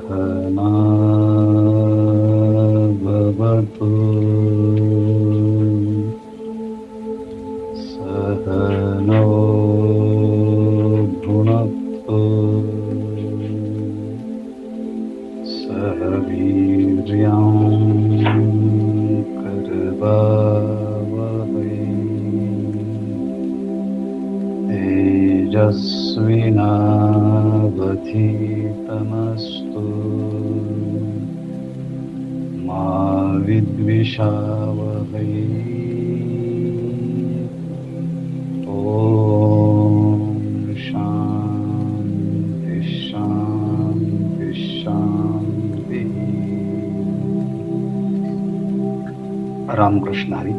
सहना भवतु सहनौ भुनक्तु सह वीर्यं करवावहै तेजस्विनावधीतमस्तु मा विद्विषावहै। ॐ शान्ति शान्ति शान्तिः। रामकृष्ण हरी।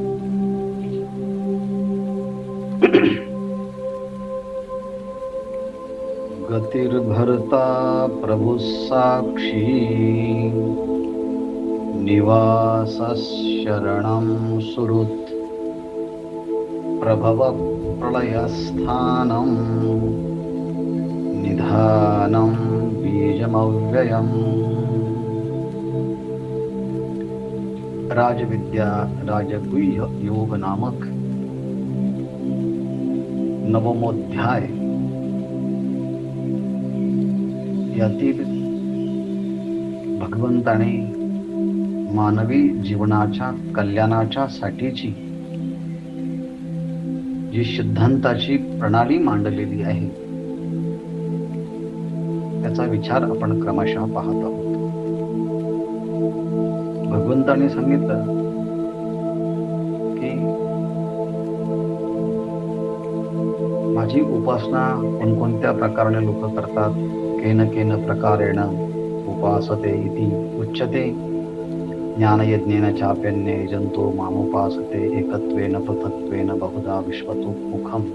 गतिर्भर्ता प्रभुः साक्षी निवासशरणं सुहृत् प्रभव प्रलयस्थानं निधानं बीजमव्ययम्। राजविद्या राजगुह्य योग नामक नवमोध्याय यातील भगवंताने मानवी जीवनाच्या कल्याणाच्या साठीची जी सिद्धांताची प्रणाली मांडलेली आहे त्याचा विचार आपण क्रमशः पाहत आहोत। भगवंताने सांगितलं की माझी उपासना कोणकोणत्या प्रकाराने लोक करतात। केन केन प्रकारेण उपासते इति उच्यते। ज्ञानयज्ञेन चाप्यन्ये जंतो मामुपासते एकत्वेन पृथक्त्वेन बहुधा विश्वतो मुखम्।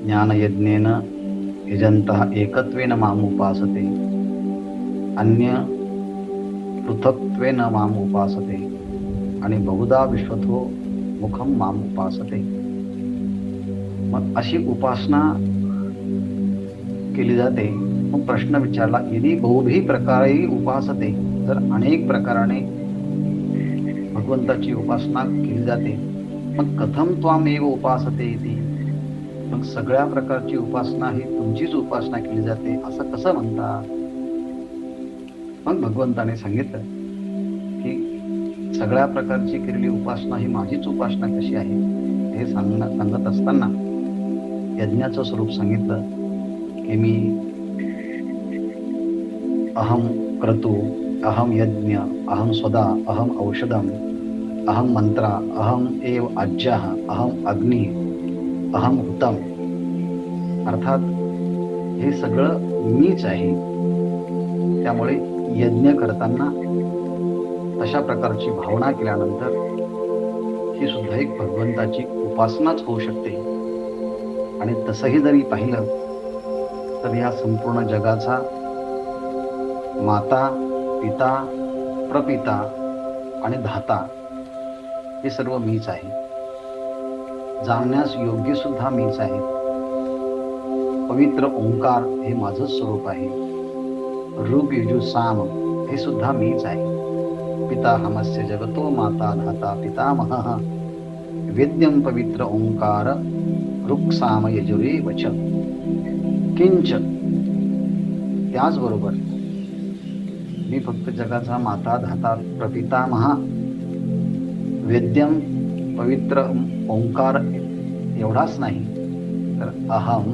ज्ञानयज्ञेन यजन्तः एकत्वेन मामुपासते अन्य पृथक्त्वेन मामुपासते आणि बहुधा विश्वतो मुखम मामुपासते। मग अशी उपासना केली जाते। मग प्रश्न विचारला, यदि बहुभी प्रकारे उपासते, जर अनेक प्रकाराने भगवंताची उपासना केली जाते, मग कथम त्वामेव उपासते इति, मग सगळ्या प्रकारची उपासना ही तुमचीच उपासना केली जाते असं कसं म्हणता। मग भगवंताने सांगितलं की सगळ्या प्रकारची केलेली उपासना ही माझीच उपासना कशी आहे हे सांगत असताना यज्ञाचं स्वरूप सांगितलं की मी अहम क्रतु अहम यज्ञ अहम स्वदा अहम औषधम अहम मंत्रा अहम एव आज्यः अहम अग्नि अहम हुतम। अर्थात हे सगळं मीच आहे। त्यामुळे यज्ञ करताना तशा प्रकारची भावना केल्यानंतर ही सुद्धा एक भगवंताची उपासनाच होऊ शकते। आणि तसंही जरी पाहिलं तर या संपूर्ण जगाचा माता पिता प्रपिता आणि धाता हे सर्व मीच आहे। जाणण्यास योग्य सुद्धा मीच आहे। पवित्र ओंकार हे माझं स्वरूप आहे। ऋग यजु साम हे सुद्धा मीच आहे। पिताहमस्य जगतो माता धाता पितामहः वेद्यं पवित्र ओंकार ऋक् साम यजुरे वच। किंच त्याचबरोबर मी फक्त जगाचा माता धाता प्रपितामहा वेद्यम पवित्र ओंकार एवढाच नाही तर अहम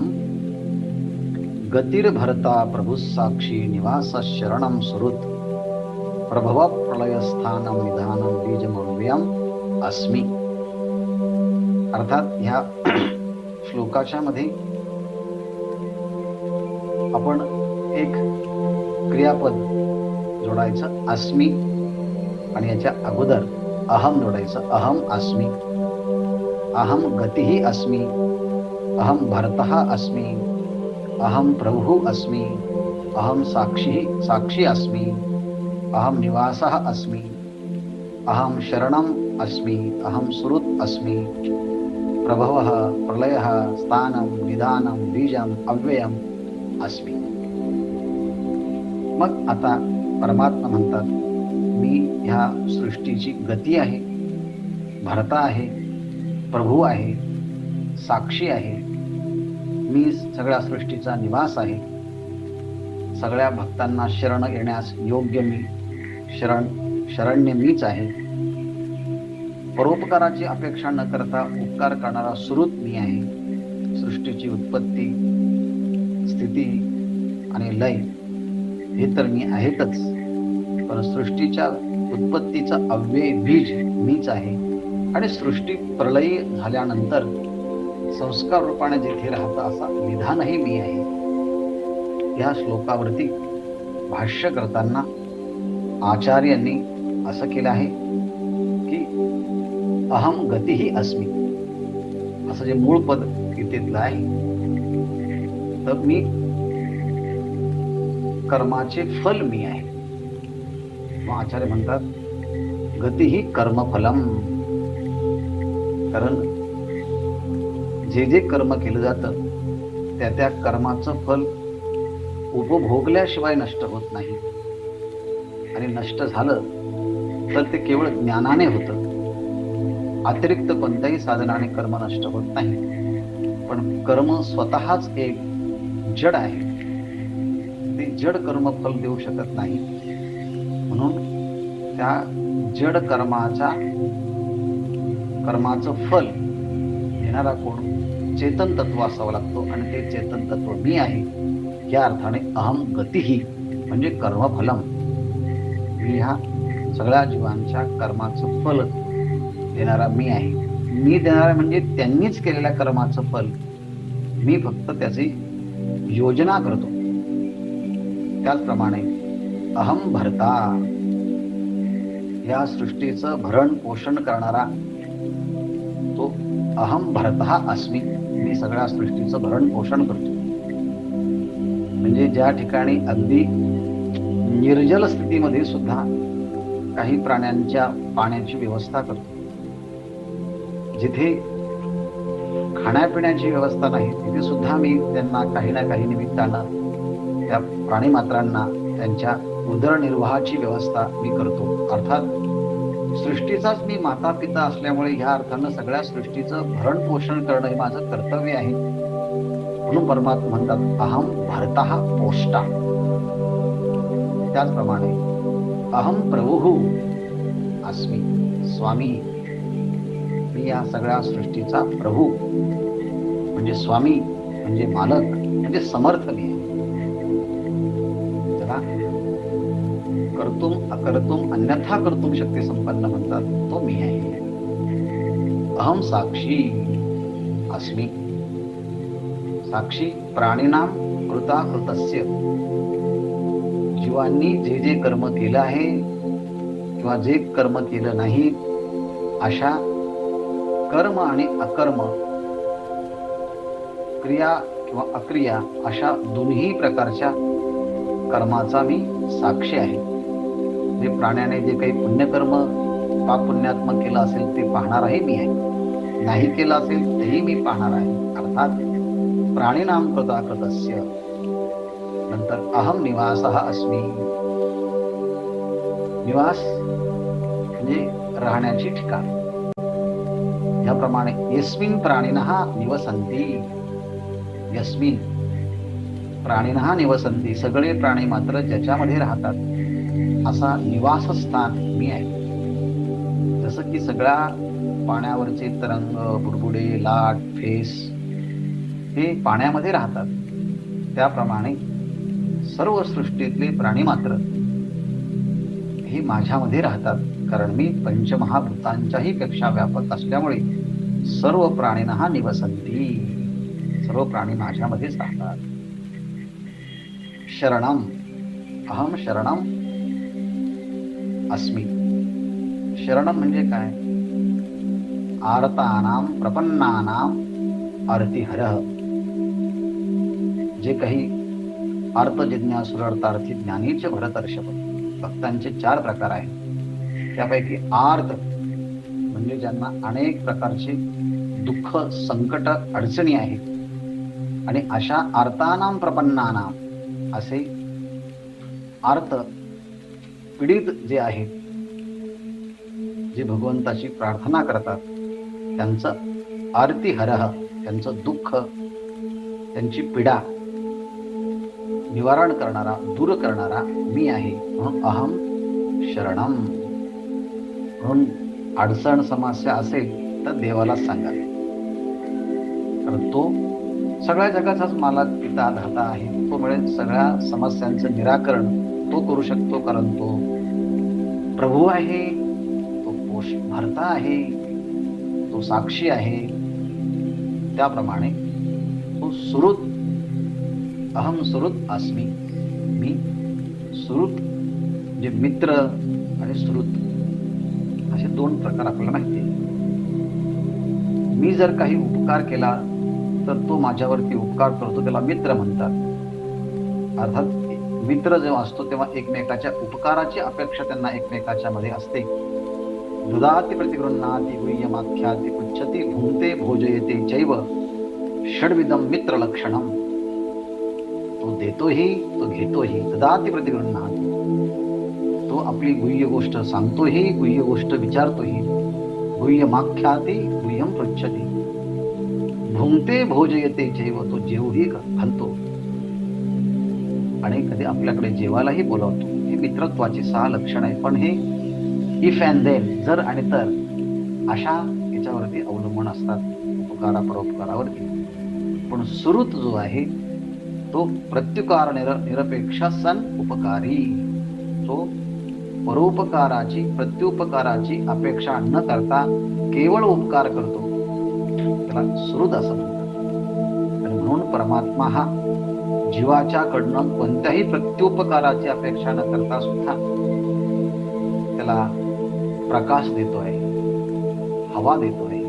गतिर्भरता प्रभु साक्षी निवास शरणम सुहृत् प्रभव प्रलयस्थानम निधानम बीजमव्ययम अस्मि। अर्थात ह्या श्लोकाच्या मध्ये आपण एक क्रियापद जोडायचं अस्मि आणि याच्या अगोदर अहम जोडायचं अहम अस्मि। अहम गतिः अस्मि अहम भरतः अस्मि अहम प्रभुः अस्मि अहम साक्षी अस्मि अहम निवासः अस्मि अहम शरणम् अस्मि अहम सुहृत् अस्मि प्रभवः प्रलयः स्थानं निधानं बीजम् अव्ययम् अस्मि। मग आता परमात्मा म्हणतात, मी ह्या सृष्टीची गती आहे, भरता आहे, प्रभू आहे, साक्षी आहे, मी सगळ्या सृष्टीचा निवास आहे, सगळ्या भक्तांना शरण येण्यास योग्य मी, शरण्य मीच आहे, परोपकाराची अपेक्षा न करता उपकार करणारा सुहृद मी आहे, सृष्टीची उत्पत्ती, स्थिती आणि लय हे तर मी आहेतच, पण सृष्टीच्या उत्पत्तीचं अव्यय बीज मीच आहे आणि सृष्टी प्रलयी झाल्यानंतर संस्कार रूपाने जिथे राहतं असा विधानही मी आहे. या श्लोकावरती भाष्य करताना आचार्यांनी असं केलं आहे की अहम गतीही अस्मि, असं जे मूळ पद गीतेतलं आहे, तर मी कर्माचे फल मी आहे. मग आचार्य म्हणतात गती ही कर्मफलम, कारण जे जे कर्म केलं जातं त्या त्या कर्माचं फल उपभोगल्याशिवाय नष्ट होत नाही, आणि नष्ट झालं तर ते केवळ ज्ञानाने होतं. अतिरिक्त कोणत्याही साधनाने कर्म नष्ट होत नाही. पण कर्म स्वतःच एक जड आहे, ते जड कर्म फल देऊ शकत नाही. म्हणून त्या जड कर्माचं फल देणारा कोण? चेतन तत्व असावं लागतो, आणि ते चेतन तत्व मी आहे. या अर्थाने अहम गतीही म्हणजे कर्मफलम, मी ह्या सगळ्या जीवांच्या कर्माचं फल देणारा मी आहे. मी देणारा म्हणजे त्यांनीच केलेल्या कर्माचं फल, मी फक्त त्याची योजना करतो. त्याचप्रमाणे अहम भरता, या सृष्टीचं भरण पोषण करणारा तो अहम भरता अस्मि, मी सगळ्या सृष्टीचं भरण पोषण करतो. म्हणजे ज्या ठिकाणी अगदी निर्जल स्थितीमध्ये सुद्धा काही प्राण्यांच्या पाण्याची व्यवस्था करतो, जिथे खाण्यापिण्याची व्यवस्था नाही तिथे सुद्धा मी त्यांना काही ना काही निमित्तानं त्या प्राणीमात्रांना त्यांच्या उदरनिर्वाहाची व्यवस्था मी करतो. अर्थात सृष्टीचाच मी माता पिता असल्यामुळे ह्या अर्थानं सगळ्या सृष्टीचं भरण पोषण करणं हे माझं कर्तव्य आहे. म्हणून परमात्मा म्हणतात अहम भरता पोष्टा. त्याचप्रमाणे अहम प्रभु अस्मि, स्वामी, मी या सगळ्या सृष्टीचा प्रभू म्हणजे स्वामी, म्हणजे मालक, म्हणजे समर्थ मी आहे. त्याला कर्तुम अकर्तुम अन्यथा कर्तुम शक्ती संपन्न म्हणतात, तो मी आहे. अहम साक्षी अस्मि, साक्षी प्राणिनाम कृताकृतस्य, जीवांनी जे जे कर्म केलं आहे किंवा जे कर्म केलं नाही अशा कर्म आणि अकर्म, क्रिया किंवा अक्रिया अशा दोन्ही प्रकारच्या कर्माचा मी साक्षी आहे. जे प्राण्याने जे काही पुण्यकर्म पापपुण्यात्मक केलं असेल ते पाहणाराही मी आहे, नाही केलं असेल तेही मी पाहणार आहे. अर्थात प्राणिनाम कृताकृतस्य. नंतर अहम निवासः अस्मि, निवास म्हणजे राहण्याची ठिकाण. याप्रमाणे यस्मिन् प्राणिनः निवसन्ति, यस्मिन् प्राणिनः निवसन्ति, सगळे प्राणी मात्र ज्याच्यामध्ये राहतात असा निवासस्थान मी आहे. जसं की सगळ्या पाण्यावरचे तरंग, बुडबुडे, लाट, फेस हे पाण्यामध्ये राहतात, त्याप्रमाणे सर्व सृष्टीतले प्राणी मात्र हे माझ्यामध्ये राहतात. कारण मी पंचमहाभूतांच्याही पेक्षा व्यापक असल्यामुळे सर्व प्राणिनः निवसन्ति, सर्व प्राणी माझ्यामध्येच राहतात. शरणम, अहम शरणम अस्मि. शरणम म्हणजे काय? आर्तानाम प्रपन्नानाम अर्तिहरः. जे काही अर्थ जिज्ञासु अर्थार्थी ज्ञानीचे भरतर्षभ, भक्तांचे 4 प्रकार आहेत. त्यापैकी आर्त म्हणजे ज्यांना अनेक प्रकारचे दुःख, संकट, अडचणी आहेत, आणि अशा आर्तानाम प्रपन्नानाम असे आर्त पीडित जे आहेत, जे भगवंताची प्रार्थना करतात, त्यांचं आरतीहरः, त्यांचं दुःख, त्यांची पीडा निवारण करणारा, दूर करणारा मी आहे. म्हणून अहम शरणम. म्हणून अडचण समस्या असेल तर देवालाच सांगा, कारण तो सगळ्या जगाचाच मालक, पिता, धाता आहे. तो मिळेल सगळ्या समस्यांचं निराकरण तो करू शकतो, कारण तो प्रभू आहे, तो भर्ता आहे, तो साक्षी आहे. त्याप्रमाणे तो सुहृद, अहम सुहृद अस्मी. मी सुहृद, म्हणजे मित्र आणि सुहृद असे दोन प्रकार आपल्याला माहिती आहे. मी जर काही उपकार केला तर तो माझ्यावरती उपकार करतो, त्याला मित्र म्हणतात. अर्थात मित्र जेव्हा असतो तेव्हा एकमेकाच्या उपकाराची अपेक्षा त्यांना एकमेकाच्या मध्ये असते. दुदाती प्रतिगृह्णाती गुह्यमाख्याती पुच्छती भुंक्ते भोजयते चैव षड्विधम मित्र लक्षणम. तो देतोही, तो घेतोही. दुदाती प्रतिगृह्णाती, तो आपली गुह्य गोष्ट सांगतोही, गुह्य गोष्ट विचारतोही. गुह्यमाख्याती गुह्यम पृच्छती. भुंक्ते भोजयते चैव, तो जेवही घालतो आणि कधी आपल्याकडे जेवायलाही बोलावतो. ही मित्रत्वाची 6 लक्षण आहे. पण हे इफ अँड देन, जर आणि तर, अशा याच्यावरती अवलंबून असतात, उपकारा परोपकारावरती. पण सुहृद जो आहे तो प्रत्युकार निरपेक्ष सन उपकारी. तो परोपकाराची, प्रत्युपकाराची अपेक्षा न करता केवळ उपकार करतो, त्याला सुहृद असं म्हणतात. आणि म्हणून परमात्मा हा जीवाच्याकडनं कोणत्याही प्रत्युपकाराची अपेक्षा न करता सुद्धा त्याला प्रकाश देतोय, हवा देतोय,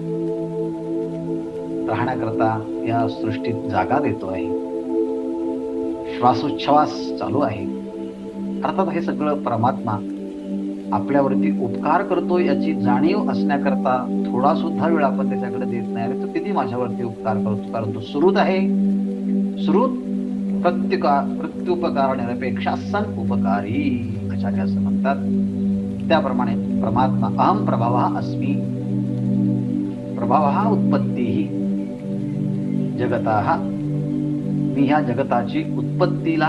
राहण्याकरता या सृष्टीत जागा देतोय, श्वासोच्छ्वास चालू आहे. अर्थात हे सगळं परमात्मा आपल्यावरती उपकार करतो याची जाणीव असण्याकरता थोडा सुद्धा वेळ आपण त्याच्याकडे देत नाही. अरे तो किती माझ्यावरती उपकार करतो, कारण तो सुहृद आहे. सुहृद प्रत्युपकार निरपेक्ष सन उपकारी आचार्य असं म्हणतात. त्याप्रमाणे परमात्मा अहम प्रभावः अस्मी. प्रभावः उत्पत्तीः जगतः. मी ह्या जगताची उत्पत्तीला,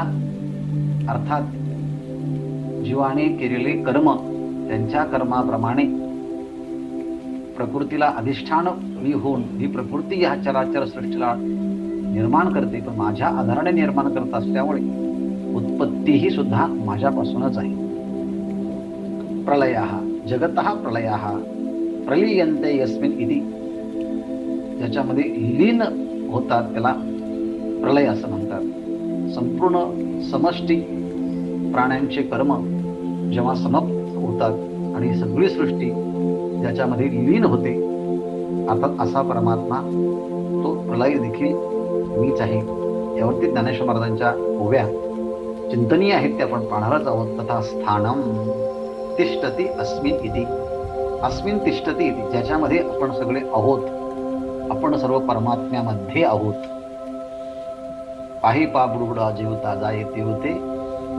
अर्थात जीवाने केलेले कर्म, त्यांच्या कर्माप्रमाणे प्रकृतीला अधिष्ठान होऊन ही प्रकृती ह्या चराचर सृष्टीला निर्माण करते, पण माझ्या आधाराने निर्माण करत असल्यामुळे उत्पत्तीही सुद्धा माझ्यापासूनच आहे. प्रलयः जगतः प्रलयः प्रलीयन्ते यस्मिन् इति, ज्याच्यामध्ये लीन होतात त्याला प्रलय असं म्हणतात. संपूर्ण समष्टी प्राण्यांचे कर्म जेव्हा समाप्त होतात आणि सगळी सृष्टी ज्याच्यामध्ये लीन होते, आता असा परमात्मा तो प्रलय देखील मीच आहे. यावरती ज्ञानेश्वर महाराजांच्या ओव्या चिंतनीय आहेत, ते आपण पाहणारच आहोत. तथा स्थानम तिष्ठती अस्मिन् इति. अस्मिन् तिष्ठती इति, ज्याच्यामध्ये आपण सगळे आहोत, आपण सर्व परमात्म्यामध्ये आहोत. पाही पा बुडबुडा जीवता जाये ते होते,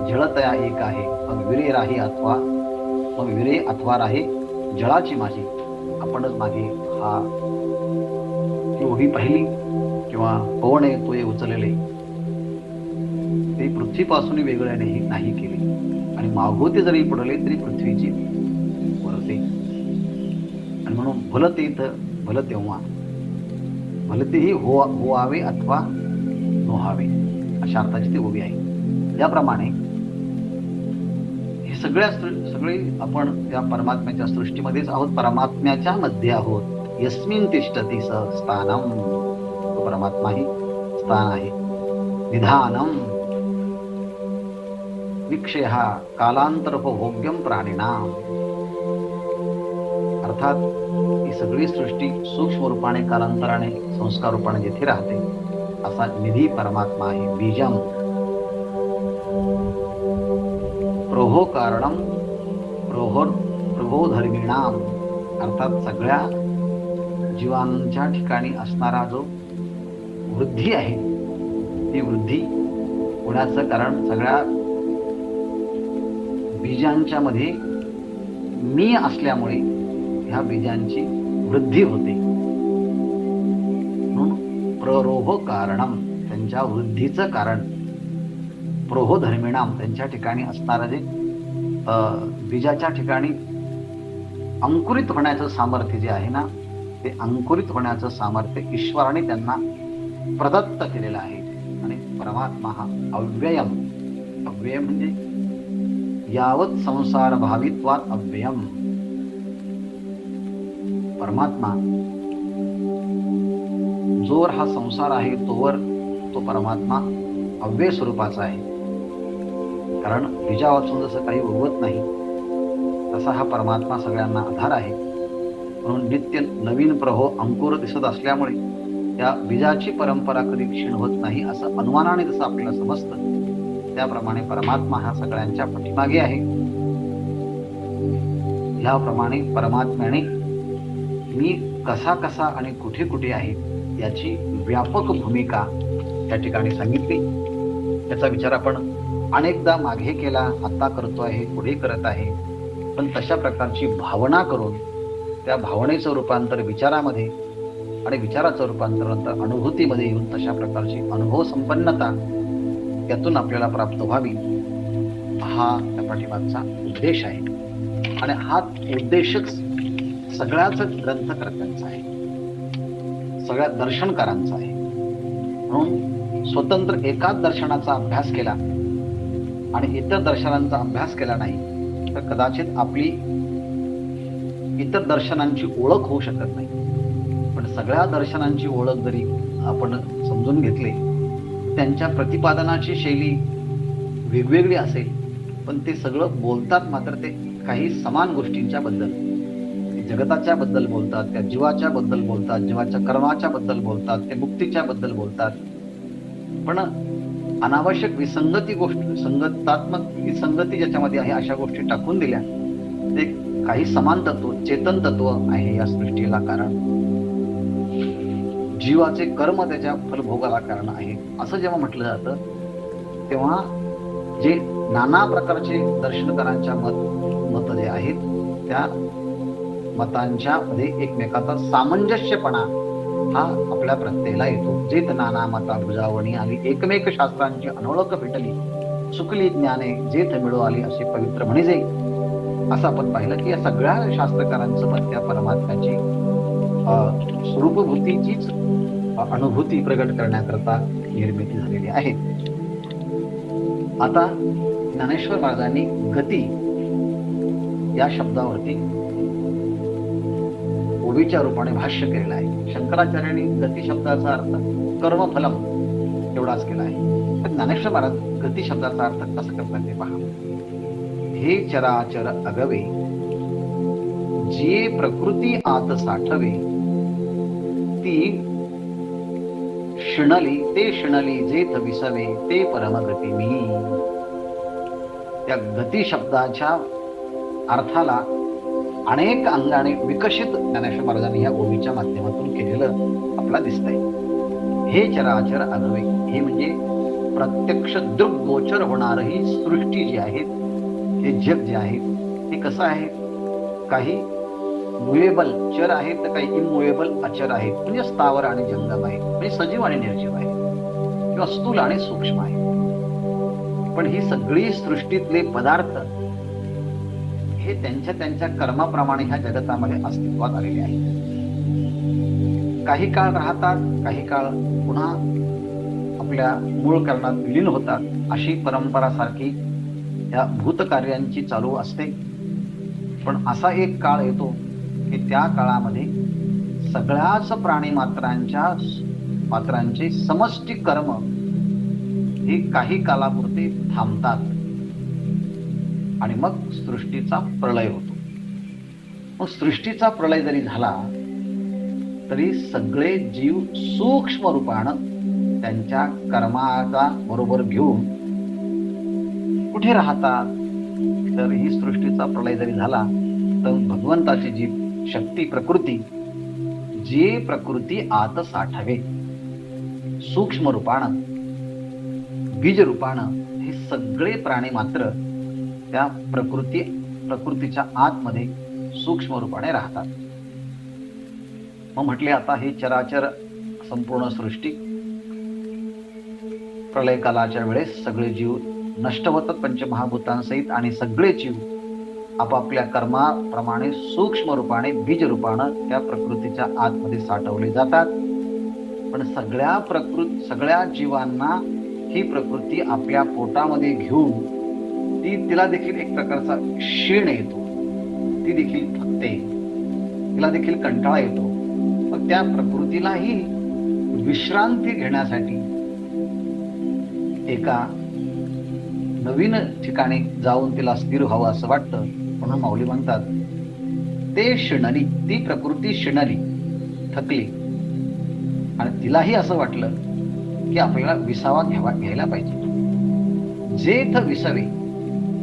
जळतया एक आहे. मग विरे राही अथवा, मग विरे अथवा राही जळाची माझी. आपणच मागे हा ओढी पाहिली किंवा पवन येतोय उचलले, ते पृथ्वीपासून वेगळ्याने नाही केले. आणि मागोते जरी पडले तरी पृथ्वीची वरते. आणि म्हणून भलतेथ भल तेव्हा, भलतेही होवावे अथवा नोहावे, अशा अर्थाची ती उभी आहे. याप्रमाणे हे सगळे आपण या परमात्म्याच्या सृष्टीमध्येच आहोत, परमात्म्याच्या मध्ये आहोत. यस्मिन् तिष्ठति स स्थानम, तो परमात्मा ही स्थान आहे. निधानम विक्षयः कालांतरोपभोग्यम प्राणिनाम. अर्थात ही सगळी सृष्टी सूक्ष्म रूपाने, कालांतराने, संस्कार रूपाने जिथे राहते, असा निधी परमात्मा आहे. बीजम प्रोहो कारणम प्रभो धर्मिणाम. अर्थात सगळ्या जीवांच्या ठिकाणी असणारा जो वृद्धी आहे, ती वृद्धी होण्याचं कारण सगळ्या बीजांच्या मध्ये मी असल्यामुळे ह्या बीजांची वृद्धी होते. म्हणून प्ररोह कारणम, त्यांच्या वृद्धीचं कारण, प्रोह धर्मिणाम, त्यांच्या ठिकाणी असणारं जे बीजाच्या ठिकाणी अंकुरित होण्याचं सामर्थ्य जे आहे ना, ते अंकुरित होण्याचं सामर्थ्य ईश्वराने त्यांना प्रदत्त केलेलं आहे. आणि परमात्मा हा अव्ययम, अव्यय म्हणजे यावत संसार भावित्वात अव्ययम. परमात्मा जोवर हा संसार आहे तोवर तो परमात्मा अव्यय स्वरूपाचा आहे. कारण बीजा वाचून जसं काही उगवत नाही तसा हा परमात्मा सगळ्यांना आधार आहे. म्हणून नित्य नवीन प्रहो अंकुर दिसत असल्यामुळे त्या बीजाची परंपरा कधी क्षीण होत नाही असं अनुमानाने जसं आपल्याला समजतं, त्याप्रमाणे परमात्मा हा सगळ्यांच्या पाठीमागे आहे. ह्याप्रमाणे परमात्म्याने मी कसा कसा आणि कुठे कुठे आहे याची व्यापक भूमिका त्या ठिकाणी सांगितली. त्याचा विचार आपण अनेकदा मागे केला, आता करतो आहे, पुढे करत आहे. पण तशा प्रकारची भावना करून त्या भावनेचं रूपांतर विचारामध्ये आणि विचाराचं रूपांतर नंतर अनुभूतीमध्ये येऊन तशा प्रकारची अनुभव संपन्नता यातून आपल्याला प्राप्त व्हावी, हा त्या पाठीमागचा उद्देश आहे. आणि हा उद्देशच सगळ्याच ग्रंथकर्त्यांचा आहे, सगळ्या दर्शनकारांचा आहे. म्हणून स्वतंत्र एकाच दर्शनाचा अभ्यास केला आणि इतर दर्शनांचा अभ्यास केला नाही तर कदाचित आपली इतर दर्शनांची ओळख होऊ शकत नाही. पण सगळ्या दर्शनांची ओळख जरी आपण समजून घेतले, त्यांच्या प्रतिपादनाची शैली वेगवेगळी असेल, पण ते सगळं बोलतात मात्र ते काही समान गोष्टींच्या बद्दल. जगताच्या बद्दल बोलतात, त्या जीवाच्या बद्दल बोलतात, जीवाच्या कर्माच्या बद्दल बोलतात, ते मुक्तीच्या बद्दल बोलतात. पण अनावश्यक विसंगती संगतात्मक विसंगती ज्याच्यामध्ये आहे अशा गोष्टी टाकून दिल्या. ते काही समान तत्व, चेतन तत्व आहे या सृष्टीला कारण, जीवाचे कर्म त्याच्या फलभोगाला कारण आहे असं जेव्हा म्हटलं जातं, तेव्हा जे नाना प्रकारचे दर्शनकारांच्या मत जे आहेत त्या मतांच्या मध्ये एकमेकाचा सामंजस्यपणा हा आपल्या प्रत्येला येतो. जेत नाना मता बुजावणी आणि एकमेक शास्त्रांची अनोळख भेटली, सुकली ज्ञाने जेथ मिळो आली असे पवित्र म्हणे जे. असं आपण पाहिलं की या सगळ्या शास्त्रकारांचं मत त्या परमात्म्याची स्वरूपभूतीचीच अनुभूती प्रगट करण्याकरता निर्मिती झालेली आहे. आता ज्ञानेश्वर महाराजांनी गती या शब्दावरती ओवीच्या रूपाने भाष्य केलेलं आहे. शंकराचार्यांनी गती शब्दाचा अर्थ कर्मफलम एवढाच केला आहे. तर ज्ञानेश्वर महाराज गती शब्दाचा अर्थ कसं करतात ते पहा. हे चराचर अगवे जे प्रकृती आत साठवे, ती शिणली ते शिणली जेथ विसवे, ते परमगती मी. त्या गती शब्दाच्या अर्थाला अनेक अंगाने विकसित ज्ञानेश्वर महाराजांनी या ओवीच्या माध्यमातून केलेलं आपल्याला दिसतंय. हे चराचर अगवे, हे म्हणजे प्रत्यक्ष दृग्गोचर होणारही सृष्टी जी आहे, हे जग जे आहे ते कसं आहे, काही मुएबल चर आहेत तर काही इनमुएबल अचर आहेत, म्हणजे स्थावर आणि जंगम आहे, म्हणजे सजीव आणि निर्जीव आहे किंवा स्थूल आणि सूक्ष्म आहे. पण ही सगळी सृष्टीतले पदार्थ हे त्यांच्या त्यांच्या कर्माप्रमाणे ह्या जगतामध्ये अस्तित्वात आलेले आहेत. काही काळ राहतात, काही काळ पुन्हा आपल्या मूळ कारणात विलीन होतात. अशी परंपरा सारखी या भूतकार्यांची चालू असते. पण असा एक काळ येतो की त्या काळामध्ये सगळ्याच प्राणी मात्रांचे समष्टी कर्म हे काही कालापुरते थांबतात आणि मग सृष्टीचा प्रलय होतो. मग सृष्टीचा प्रलय जरी झाला तरी सगळे जीव सूक्ष्म रूपानं त्यांच्या कर्माचा बरोबर घेऊन कुठे राहतात. तर ही सृष्टीचा प्रलय जरी झाला तर भगवंताची जी शक्ती प्रकृती, जे प्रकृती आत साठवे, सूक्ष्म रूपानं बीज रूपानं हे सगळे प्राणी मात्र त्या प्रकृतीच्या आतमध्ये सूक्ष्म रूपाने राहतात. मग म्हटले आता हे चराचर संपूर्ण सृष्टी प्रलयकालाच्या वेळेस सगळे जीव नष्ट होतात पंचमहाभूतांसहित, आणि सगळे जीव आपापल्या कर्माप्रमाणे सूक्ष्म रूपाने बीज रूपानं त्या प्रकृतीच्या आतमध्ये साठवले जातात. पण सगळ्या जीवांना ही प्रकृती आपल्या पोटामध्ये घेऊन तिला देखील एक प्रकारचा क्षीण येतो, ती देखील थकते, तिला देखील कंटाळा येतो. मग त्या प्रकृतीलाही विश्रांती घेण्यासाठी एका नवीन ठिकाणी जाऊन तिला स्थिर व्हावं असं वाटतं. म्हणून माऊली म्हणतात ते शिणली, ती प्रकृती शिणली, थकली, आणि तिलाही असं वाटलं की आपल्याला विसावा घ्यायला पाहिजे. जेथ विसवे,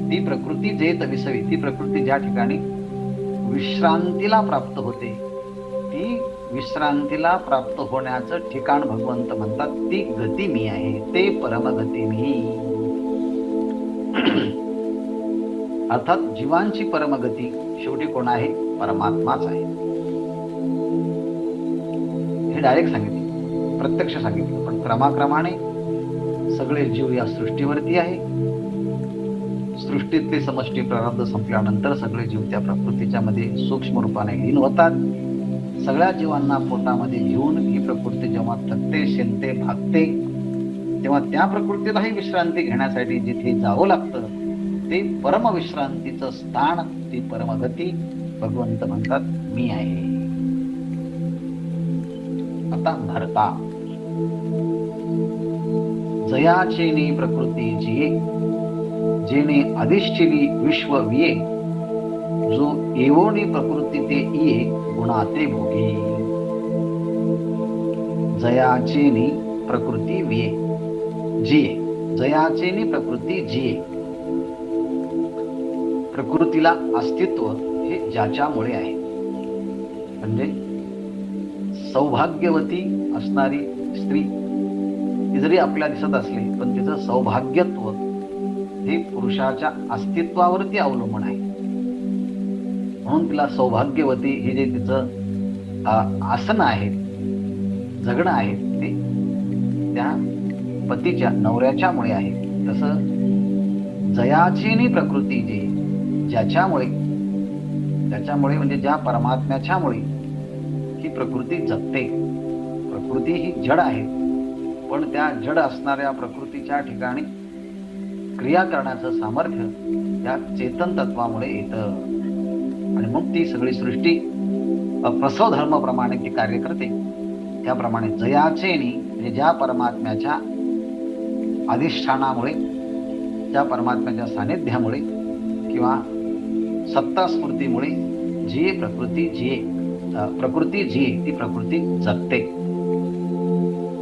ती प्रकृती जेथ विसवे, ती प्रकृती ज्या ठिकाणी विश्रांतीला प्राप्त होते, ती विश्रांतीला प्राप्त होण्याचं ठिकाण भगवंत म्हणतात ती गती मी आहे, ते परमगती मी. अर्थात जीवांची परमगती शेवटी कोण आहे? परमात्माच आहे. हे डायरेक्ट सांगितले, प्रत्यक्ष सांगितलं. पण क्रमाक्रमाने सगळे जीव या सृष्टीवरती आहे. सृष्टीतले समष्टी प्रारब्ध संपल्यानंतर सगळे जीव त्या प्रकृतीच्या मध्ये सूक्ष्म रूपाने लीन होतात. सगळ्या जीवांना पोटामध्ये घेऊन ही प्रकृती जेव्हा थकते, शिंते, भागते, तेव्हा त्या प्रकृतीलाही विश्रांती घेण्यासाठी जिथे जावं लागतं ते परमविश्रांतीचं स्थान, ती परमगती भगवंत म्हणतात मी आहे. आता भरता जयाचेनी प्रकृती जिये, जेने अधिष्ठिली विश्व विये, जो एवोनी प्रकृती ते इये, गुणाते भोगी. जयाचेनी प्रकृती विये, जिये, जयाचेनी प्रकृती जिये. प्रकृतीला अस्तित्व हे ज्याच्यामुळे आहे. म्हणजे सौभाग्यवती असणारी स्त्री ती जरी आपल्या दिसत असली, पण तिचं सौभाग्यत्व हे पुरुषाच्या अस्तित्वावरती अवलंबून आहे. म्हणून तिला सौभाग्यवती हे जे तिचं आसन आहे, जगणं आहे, ते त्या पतीच्या नवऱ्याच्यामुळे आहे. तसं जयाचीनी प्रकृती जी ज्याच्यामुळे म्हणजे ज्या परमात्म्याच्यामुळे ही प्रकृती जगते. प्रकृती ही जड आहे, पण त्या जड असणाऱ्या प्रकृतीच्या ठिकाणी क्रिया करण्याचं सामर्थ्य त्या चेतन तत्वामुळे येतं. आणि मग ती सगळी सृष्टी प्रसव धर्माप्रमाणे ती कार्य करते. त्याप्रमाणे जयाचेनी म्हणजे ज्या परमात्म्याच्या अधिष्ठानामुळे, त्या परमात्म्याच्या सानिध्यामुळे किंवा सत्ता स्फूर्तीमुळे जी प्रकृती जिये, ती प्रकृती जगते.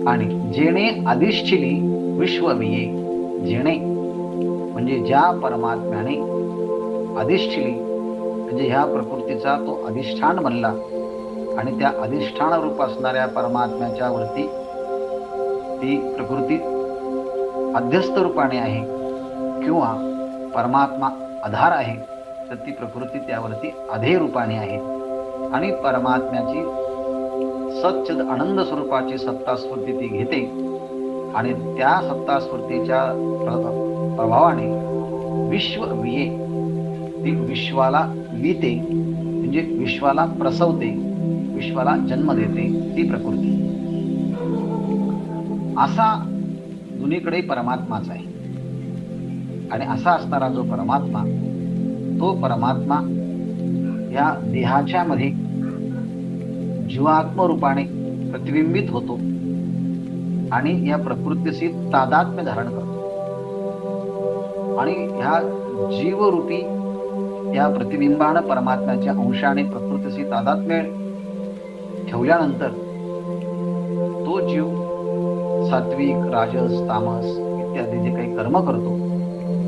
आणि जेणे अधिष्ठिली विश्वविये, जेणे म्हणजे ज्या परमात्म्याने अधिष्ठिली म्हणजे ह्या प्रकृतीचा तो अधिष्ठान बनला, आणि त्या अधिष्ठान रूप असणाऱ्या परमात्म्याच्या वरती ती प्रकृती अध्यस्त रूपाने आहे, किंवा परमात्मा आधार आहे, तर ती प्रकृती त्यावरती अधेय रूपाने आहे. आणि परमात्म्याची सच्चिद आनंद स्वरूपाची सत्ता स्फूर्ती ती घेते, आणि त्या सत्ता स्फूर्तीच्या प्रभावाने विश्व विये, ती विश्वाला विते म्हणजे विश्वाला प्रसवते, विश्वाला जन्म देते ती प्रकृती. असा दोन्हीकडे परमात्माच आहे. आणि असा असणारा जो परमात्मा, तो परमात्मा या देहाच्या मध्ये जीवात्म रूपाने प्रतिबिंबित होतो आणि या प्रकृतीशी तादात्म्य धारण करतो. आणि ह्या जीवरूपी या प्रतिबिंबानं परमात्म्याच्या अंशाने प्रकृतीशी तादात्म्य ठेवल्यानंतर तो जीव सात्विक, राजस, तामस इत्यादी जे काही कर्म करतो,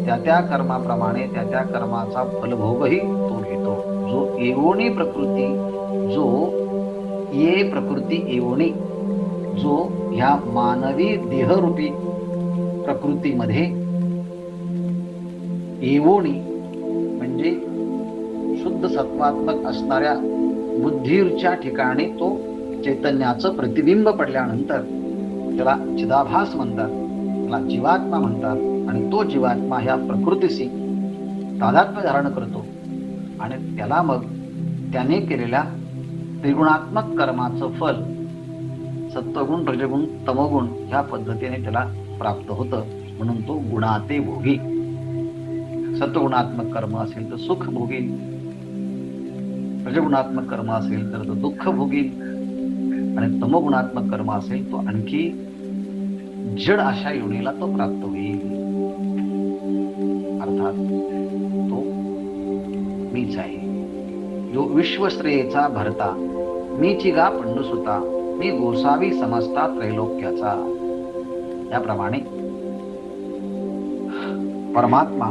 त्या कर्माप्रमाणे त्या कर्माचा फलभोगही तो घेतो. जो एवोनी प्रकृती, जो ये प्रकृती एवोनी, जो ह्या मानवी देहरूपी प्रकृतीमध्ये एवोनी म्हणजे शुद्ध सत्वात्मक असणाऱ्या बुद्धीच्या ठिकाणी तो चैतन्याचं प्रतिबिंब पडल्यानंतर त्याला चिदाभास म्हणतात, त्याला जीवात्मा म्हणतात. आणि तो जीवात्मा ह्या प्रकृतीशी तादात्म्य धारण करतो आणि त्याला मग त्याने केलेल्या त्रिगुणात्मक कर्माचं फल सत्वगुण, रजगुण, तमोगुण ह्या पद्धतीने त्याला प्राप्त होतं. म्हणून तो गुणाते भोगी. सत्वगुणात्मक कर्म असेल तर सुख भोगील, रजगुणात्मक कर्म असेल तर तो दुःख भोगील, आणि तमोगुणात्मक कर्म असेल तो आणखी जड अशा योनीला तो प्राप्त होईल. अर्थात तो मीच आहे, जो विश्वश्रेयेचा भरता, मीची गा पंडुसुता, मी गोसावी समजता त्रैलोक्याचा. याप्रमाणे परमात्मा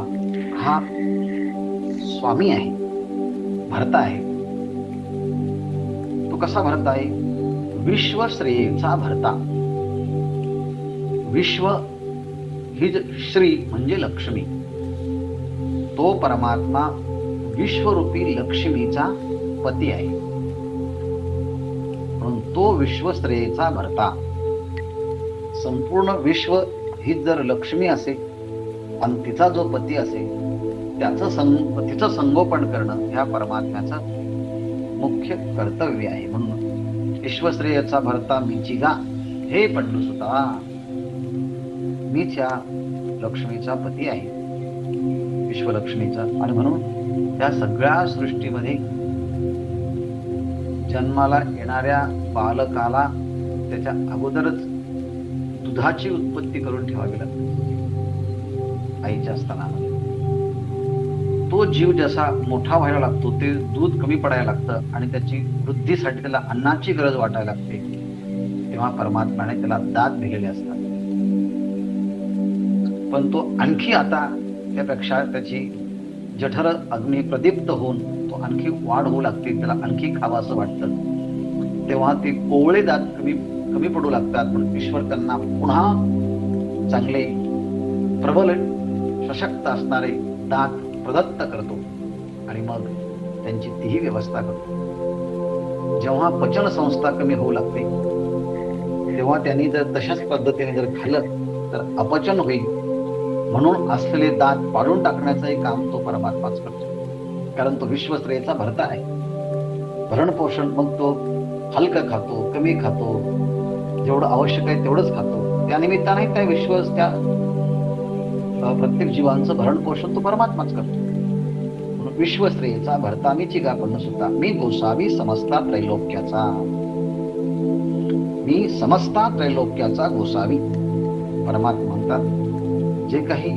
हा स्वामी आहे, भरता आहे. तो कसा भरता आहे? विश्वश्रेयेचा भरता. विश्व ही श्री म्हणजे लक्ष्मी. तो परमात्मा विश्वरूपी लक्ष्मीचा पती आहे, म्हणून तो विश्वश्रेयेचा भरता. संपूर्ण विश्व ही जर लक्ष्मी असेल आणि तिचा जो पती असेल, तिचं संगोपन करणं ह्या परमात्म्याचं मुख्य कर्तव्य आहे. म्हणून विश्वश्रेयेचा भरता मीची गा, हे पंडुसुता, मीच या लक्ष्मीचा पती आहे, विश्वलक्ष्मीचा. आणि म्हणून त्या सगळ्या सृष्टीमध्ये जन्माला येणाऱ्या बालकाला त्याच्या अगोदरच दुधाची उत्पत्ती करून ठेवावी लागते आईच्या स्तनामध्ये. तो जीव जसा मोठा व्हायला लागतो, ते दूध कमी पडायला लागतं आणि त्याची वृद्धीसाठी त्याला अन्नाची गरज वाटायला लागते, तेव्हा परमात्म्याने त्याला दात दिलेले असतात. पण तो आणखी आता त्यापेक्षा त्याची जठर अग्नी प्रदीप्त होऊन तो आणखी वाढ होऊ लागते, त्याला आणखी खावं असं वाटतं. तेव्हा ते कोवळे दात कमी पडू लागतात. पण ईश्वर त्यांना पुन्हा चांगले प्रबल सशक्त असणारे दात प्रदत्त करतो आणि मग त्यांची तीही व्यवस्था करतो. जेव्हा पचन संस्था कमी होऊ लागते, तेव्हा त्यांनी जर तशाच पद्धतीने जर खाल्लं तर अपचन होईल. म्हणून असलेले दात पाडून टाकण्याचंही काम तो परमात्माच करतो, कारण तो विश्वश्रेयेचा भरता आहे. भरण पोषण मग तो हलकं खातो, कमी खातो, जेवढं आवश्यक आहे तेवढंच खातो. त्या निमित्ताने त्या प्रत्येक जीवांचं भरण पोषण तो परमात्माच करतो. म्हणून विश्वश्रेयेचा भरता मीची गा पंडुसुता, मी गोसावी समजता त्रैलोक्याचा. मी समजता त्रैलोक्याचा गोसावी. परमात्मा म्हणतात, जे काही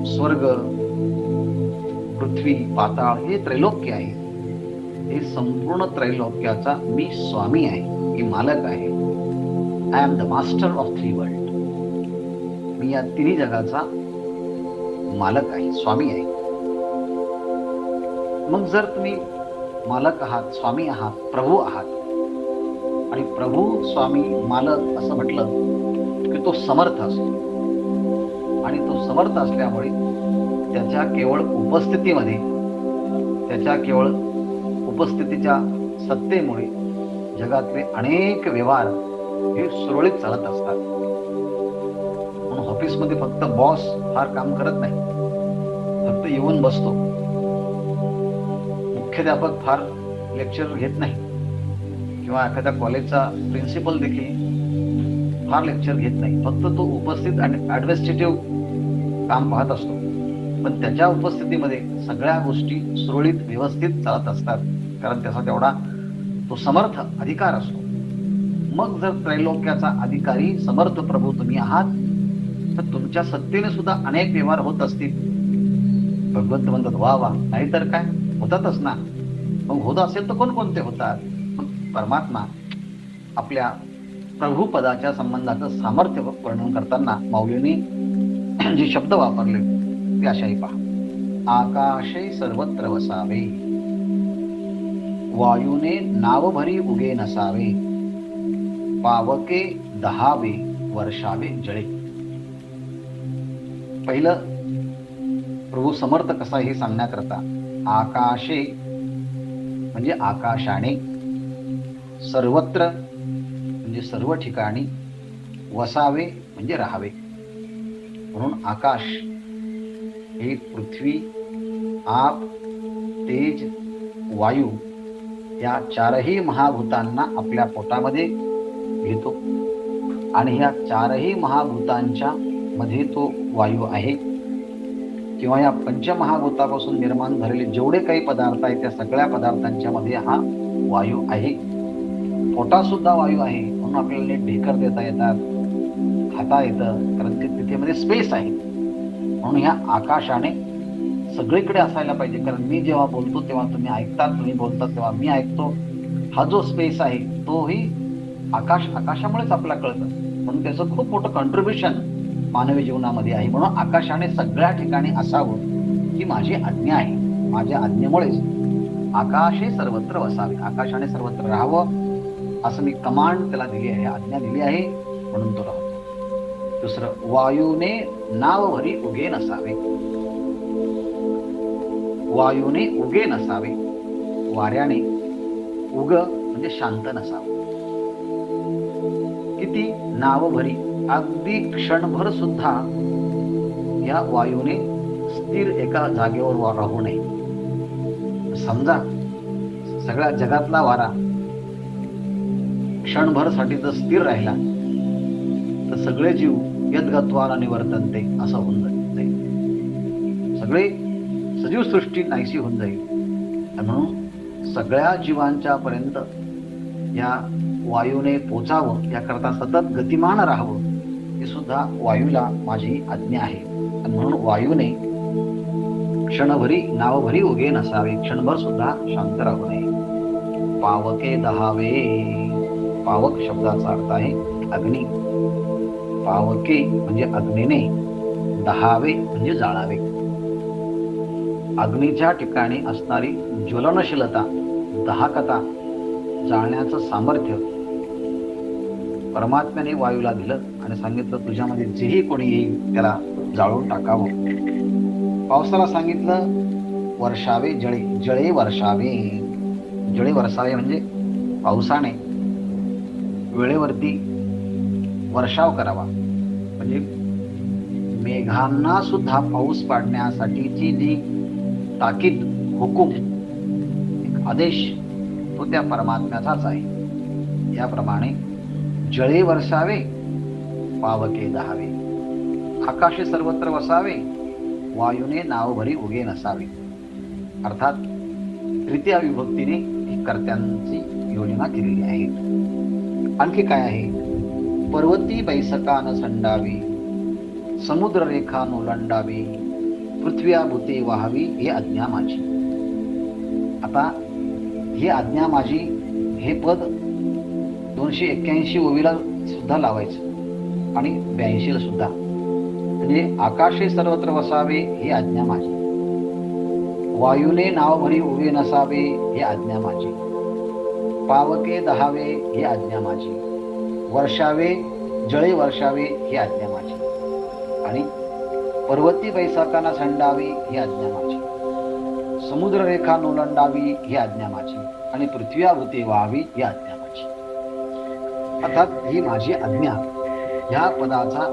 स्वर्ग, पृथ्वी, पाताळ हे त्रैलोक्य आहे, हे संपूर्ण त्रैलोक्याचा मी स्वामी आहे, मी मालक आहे. I am the master of 3 world. मी या तिन्ही जगाचा मालक आहे, स्वामी आहे. मग जर तुम्ही मालक आहात, स्वामी आहात, प्रभू आहात, आणि प्रभू, स्वामी, मालक असं म्हटलं की तो समर्थ असतो. आणि तो समर्थ असल्यामुळे त्याच्या केवळ उपस्थितीमध्ये, त्याच्या केवळ उपस्थितीच्या सत्तेमुळे जगातले अनेक व्यवहार हे सुरळीत चालत असतात. म्हणून ऑफिसमध्ये फक्त बॉस फार काम करत नाही, फक्त येऊन बसतो. मुख्याध्यापक फार लेक्चर घेत नाही, किंवा एखाद्या कॉलेजचा प्रिन्सिपल देखील फार लेक्चर घेत नाही. फक्त तो उपस्थित आणि ऍडमिनिस्ट्रेटिव्ह काम पाहत असतो. पण त्याच्या उपस्थितीमध्ये सगळ्या गोष्टी सुरळीत व्यवस्थित चालत असतात, कारण त्याचा तेवढा तो समर्थ अधिकार असतो. मग जर त्रैलोक्याचा अधिकारी समर्थ प्रभू तुम्ही आहात, तर तुमच्या सत्तेने सुद्धा अनेक व्यवहार होत असतील. भगवंत म्हणतात, वा वा, नाहीतर काय, होतातच ना. मग होत असेल तर कोणकोणते होतात? परमात्मा आपल्या प्रभुपदाच्या संबंधाचं सामर्थ्य वर्णन करताना माऊलींनी जे शब्द वापरले ते अशाही पहा. आकाशे सर्वत्र वसावे, वायूने नावभरी उगे नसावे, पावके दहावे वर्षावे जळे. पहिलं प्रभू समर्थ कसा हे सांगण्याकरता आकाशे म्हणजे आकाशाने, सर्वत्र म्हणजे सर्व ठिकाणी, वसावे म्हणजे राहावे. म्हणून आकाश हे पृथ्वी, आप, तेज, वायू या चारही महाभूतांना आपल्या पोटामध्ये घेतो आणि ह्या चारही महाभूतांच्या मध्ये तो वायू आहे किंवा या पंचमहाभूतापासून निर्माण झालेले जेवढे काही पदार्थ आहेत त्या सगळ्या पदार्थांच्या मध्ये हा वायू आहे. पोटात सुद्धा वायू आहे म्हणून आपल्याला नीट ढेकर देता येतात, खाता येतं, कारण तिथे मध्ये स्पेस आहे. म्हणून ह्या आकाशाने सगळीकडे असायला पाहिजे, कारण मी जेव्हा बोलतो तेव्हा तुम्ही ऐकतात, तुम्ही बोलतात तेव्हा मी ऐकतो. हा जो स्पेस आहे तोही आकाशामुळेच आपल्याला कळतं. म्हणून त्याचं खूप मोठं कॉन्ट्रीब्युशन मानवी जीवनामध्ये आहे. म्हणून आकाशाने सगळ्या ठिकाणी असावं ही माझी आज्ञा आहे. माझ्या आज्ञेमुळेच आकाशे सर्वत्र वसावे, आकाशाने सर्वत्र राहावं असं मी कमांड त्याला दिली आहे, आज्ञा दिली आहे, म्हणून तो राहतो. दुसरं, वायूने नाव भरी उगे नसावे. वायूने उगे नसावे, वाऱ्याने उग म्हणजे शांत नसावं. किती नाव भरी, अगदी क्षणभर सुद्धा या वायूने स्थिर एका जागेवर राहू नये. समजा सगळ्या जगातला वारा क्षणभर साठी जर स्थिर राहिला तर सगळे जीव यद्गत्वाला निवर्तन्ते असं होऊन जाईल. सगळे सजीव सृष्टी नाहीशी होऊन जाईल. म्हणून सगळ्या जीवांच्या पर्यंत या वायूने पोचावं याकरता सतत गतिमान राहावं हे सुद्धा वायूला माझी आज्ञा आहे. म्हणून वायूने क्षणभरी नावभरी उगे नसावे, क्षणभर सुद्धा शांत राहू नये. पावके दहावे, पावक शब्दाचा अर्थ आहे अग्नी. पावके म्हणजे अग्नीने, दहावे म्हणजे जाळावे. अग्नीच्या ठिकाणी असणारी ज्वलनशीलता, दाहकता, जाळण्याचं सामर्थ्य परमात्म्याने वायूला दिलं आणि सांगितलं तुझ्यामध्ये जेही कोणी येईल त्याला जाळून टाकावं. पावसाला सांगितलं वर्षावे जळे, जळे वर्षावे. जळे वर्षावे म्हणजे पावसाने वेळेवरती वर्षाव करावा. म्हणजे मेघांना सुद्धा पाऊस पाडण्यासाठीची जी ताकीद, हुकूम, एक आदेश तो त्या परमात्म्याचाच आहे. याप्रमाणे जळे वर्षावे, पावके दहावे, आकाशे सर्वत्र वसावे, वायूने नाव भरी उगे नसावे. अर्थात तृतीय विभक्तीने ही कर्त्यांची योजना केलेली आहे. आणखी काय आहे? पर्वती बैसका न संडावी, समुद्र रेखा नोलंडावी, पृथ्व्या भूते वाहावी ही आज्ञा माझी. आता ही आज्ञा माझी हे पद 281 ओवीला सुद्धा लावायचं आणि 82 ला सुद्धा. म्हणजे आकाशे सर्वत्र वसावे ही आज्ञा माझी, वायूने नाव भरी उभे नसावे ही आज्ञा माझी, पावके दहावे ही आज्ञा माझी, वर्षावे जळे वर्षावे ही आज्ञा माझी, आणि पर्वती बैसाकांना संडावी ही आज्ञा माझी, समुद्र रेखा नोलंडावी ही आज्ञा माझी, आणि पृथ्व्याभूते व्हावी ही आज्ञा माझी. अर्थात ही माझी आज्ञा या पदाचा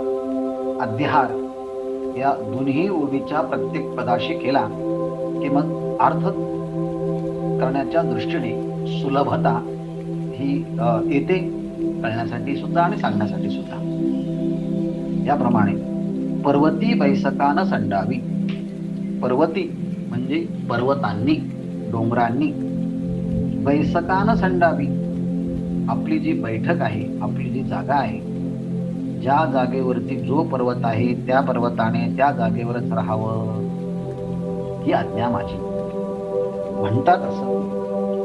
अध्याहार या दोन्ही ओळीच्या प्रत्येक पदाशी केला की मग अर्थ करण्याच्या दृष्टीने सुलभता ही येते, कळण्यासाठी सुद्धा आणि सांगण्यासाठी सुद्धा. याप्रमाणे पर्वती बैसकान संडावी. पर्वती म्हणजे पर्वतांनी, डोंगरांनी, बैसकान संडावी आपली जी बैठक आहे, आपली जी जागा आहे, ज्या जागेवरती जो पर्वत आहे त्या पर्वताने त्या जागेवरच राहावं ही आज्ञा माझी. म्हणतात असं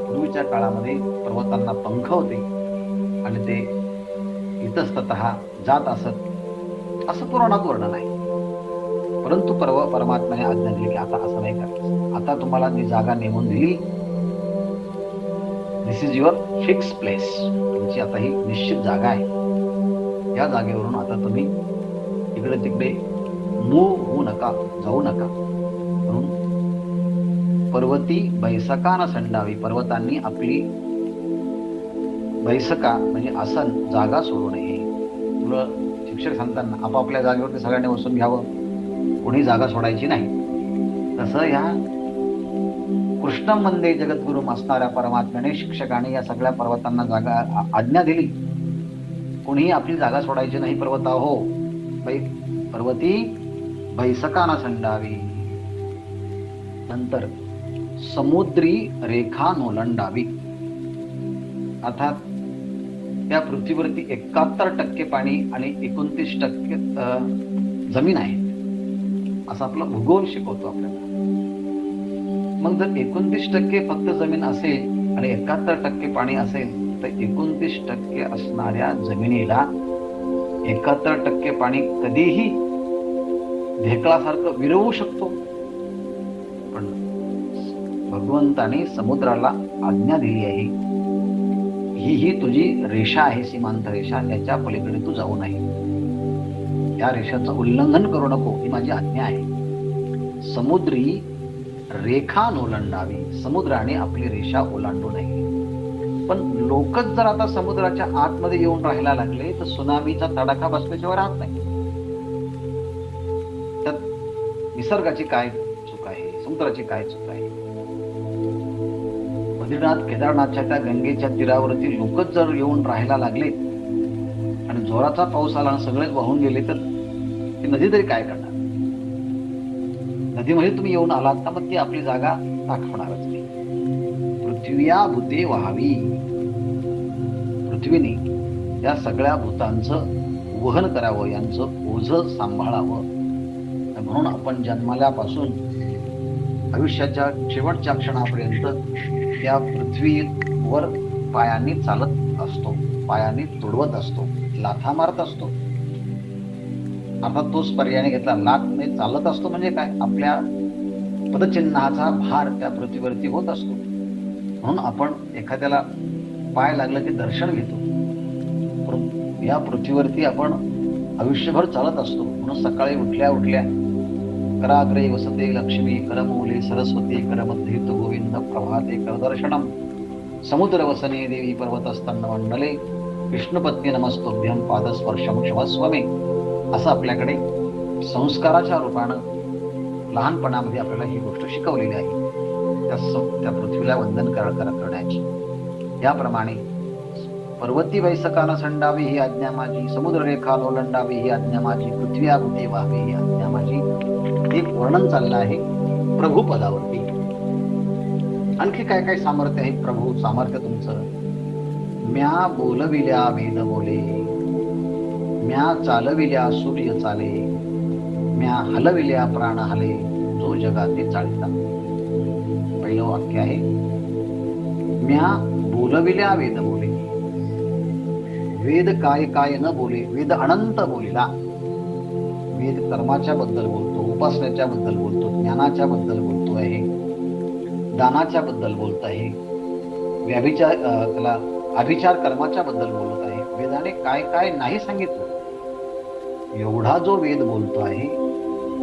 पूर्वीच्या काळामध्ये पर्वतांना पंख होते आणि ते इतस्ततः जात असत असं पुराणात वर्णन आहे. परंतु परमात्म्याने आज्ञा दिली की आता असं नाही करायचं. आता तुम्हाला जी जागा नेमून दिली, दिस इज युअर फिक्स प्लेस, तुमची आता ही निश्चित जागा आहे. या जागेवरून आता तुम्ही इकडे तिकडे मूव्ह होऊ नका, जाऊ नका. पर्वती बैसकान संडावी, पर्वतांनी आपली बैसका म्हणजे आसन जागा सोडू नये. मुलं शिक्षक सांगताना आपापल्या जागेवरती सगळ्यांनी बसून घ्यावं, कोणी जागा सोडायची नाही. तसं ह्या कृष्णम वंदे जगद्गुरू असणाऱ्या परमात्म्याने शिक्षकाने या सगळ्या पर्वतांना जागा आज्ञा दिली. कोणीही आपली जागा सोडायची नाही. पर्वता हो पर्वती बैसकाना संडावी. नंतर समुद्री रेखा नोलंडावी. अर्थात त्या पृथ्वीवरती 71% पाणी आणि 29% जमीन आहे, असा आपला भूगोल शिकवतो आपल्याला. मग जर 29% फक्त जमीन असेल आणि 71% पाणी असेल, तर 29% असणाऱ्या जमिनीला 71% पाणी कधीही ढेकळासारखं विरवू शकतो. पण भगवंताने समुद्राला आज्ञा दिली आहे, ही तुझी रेषा आहे, सीमांत रेषा, याच्या पलीकडे तू जाऊ नये, या रेषाचं उल्लंघन करू नको, ही माझी आज्ञा आहे. समुद्री रेखा ओलांडावी, समुद्राने आपली रेषा ओलांडू नये. पण लोकच जर आता समुद्राच्या आतमध्ये येऊन राहायला लागले तर सुनामीचा तडाखा बसल्याशिवाय राहत नाही. त्यात निसर्गाची काय चूक आहे, समुद्राची काय चूक आहे? बद्रीनाथ केदारनाथच्या त्या गंगेच्या तीरावरती लोकच जर येऊन राहायला लागले आणि जोराचा पाऊस आला आणि सगळेच वाहून गेले, तर ती नदी तरी काय करणार? नदीमध्ये तुम्ही येऊन आलात ना, मग ती आपली जागा दाखवणारच नाही. पृथ्वीया भूते व्हावी, पृथ्वीने या सगळ्या भूतांचं वहन करावं, यांचं ओझं सांभाळावं. म्हणून आपण जन्मल्यापासून आयुष्याच्या शेवटच्या क्षणापर्यंत या पृथ्वीवर पायांनी चालत असतो, पायांनी तुडवत असतो, लाथा मारत असतो. आता तोच पर्यायाने घेतला, लाथने चालत असतो म्हणजे काय? आपल्या पदचिन्हाचा भार त्या पृथ्वीवरती होत असतो. म्हणून आपण एखाद्याला पाय लागलं की दर्शन घेतो. या पृथ्वीवरती आपण आयुष्यभर चालत असतो. म्हणून सकाळी उठल्या उठल्या कराग्रे वसते लक्ष्मी, करमूले सरस्वती, करमध्ये तु गोविंद, प्रभाते करदर्शनम, समुद्र वसने देवी पर्वतस्तन्न मंडले, विष्णुपत्नी नमस्तुभ्यं पादस्पर्शम क्षमस्व मे. असं आपल्याकडे संस्काराच्या रूपानं लहानपणामध्ये आपल्याला ही गोष्ट शिकवलेली आहे, त्या पृथ्वीला वंदन करण्याची. याप्रमाणे पर्वती वैसकानं संडावी ही आज्ञा माझी, समुद्ररेखा ओलांडावी ही आज्ञा माझी, पृथ्वी आभूते व्हावी ही आज्ञा माझी. एक वर्णन चाललं आहे प्रभू पदावरती. आणखी काय काय सामर्थ्य आहे प्रभू सामर्थ्य तुमचं? म्या बोलविल्या वेद बोले, म्या चालविल्या सूर्य चाले, म्या हलविल्या प्राण हले, जो जगाते चालिता. पहिलं वाक्य आहे म्या बोलविल्या वेद बोले. वेद काय काय न बोले, वेद अनंत बोलिला. वेद कर्माच्या बद्दल बोलतो, उपासनेच्या बद्दल बोलतो, ज्ञानाच्या बद्दल बोलतो आहे, दानाच्या बद्दल बोलत आहे, त्याला अभिचार कर्माच्या बद्दल बोलत आहे. वेदाने काय काय नाही सांगितलं. एवढा जो वेद बोलतो आहे,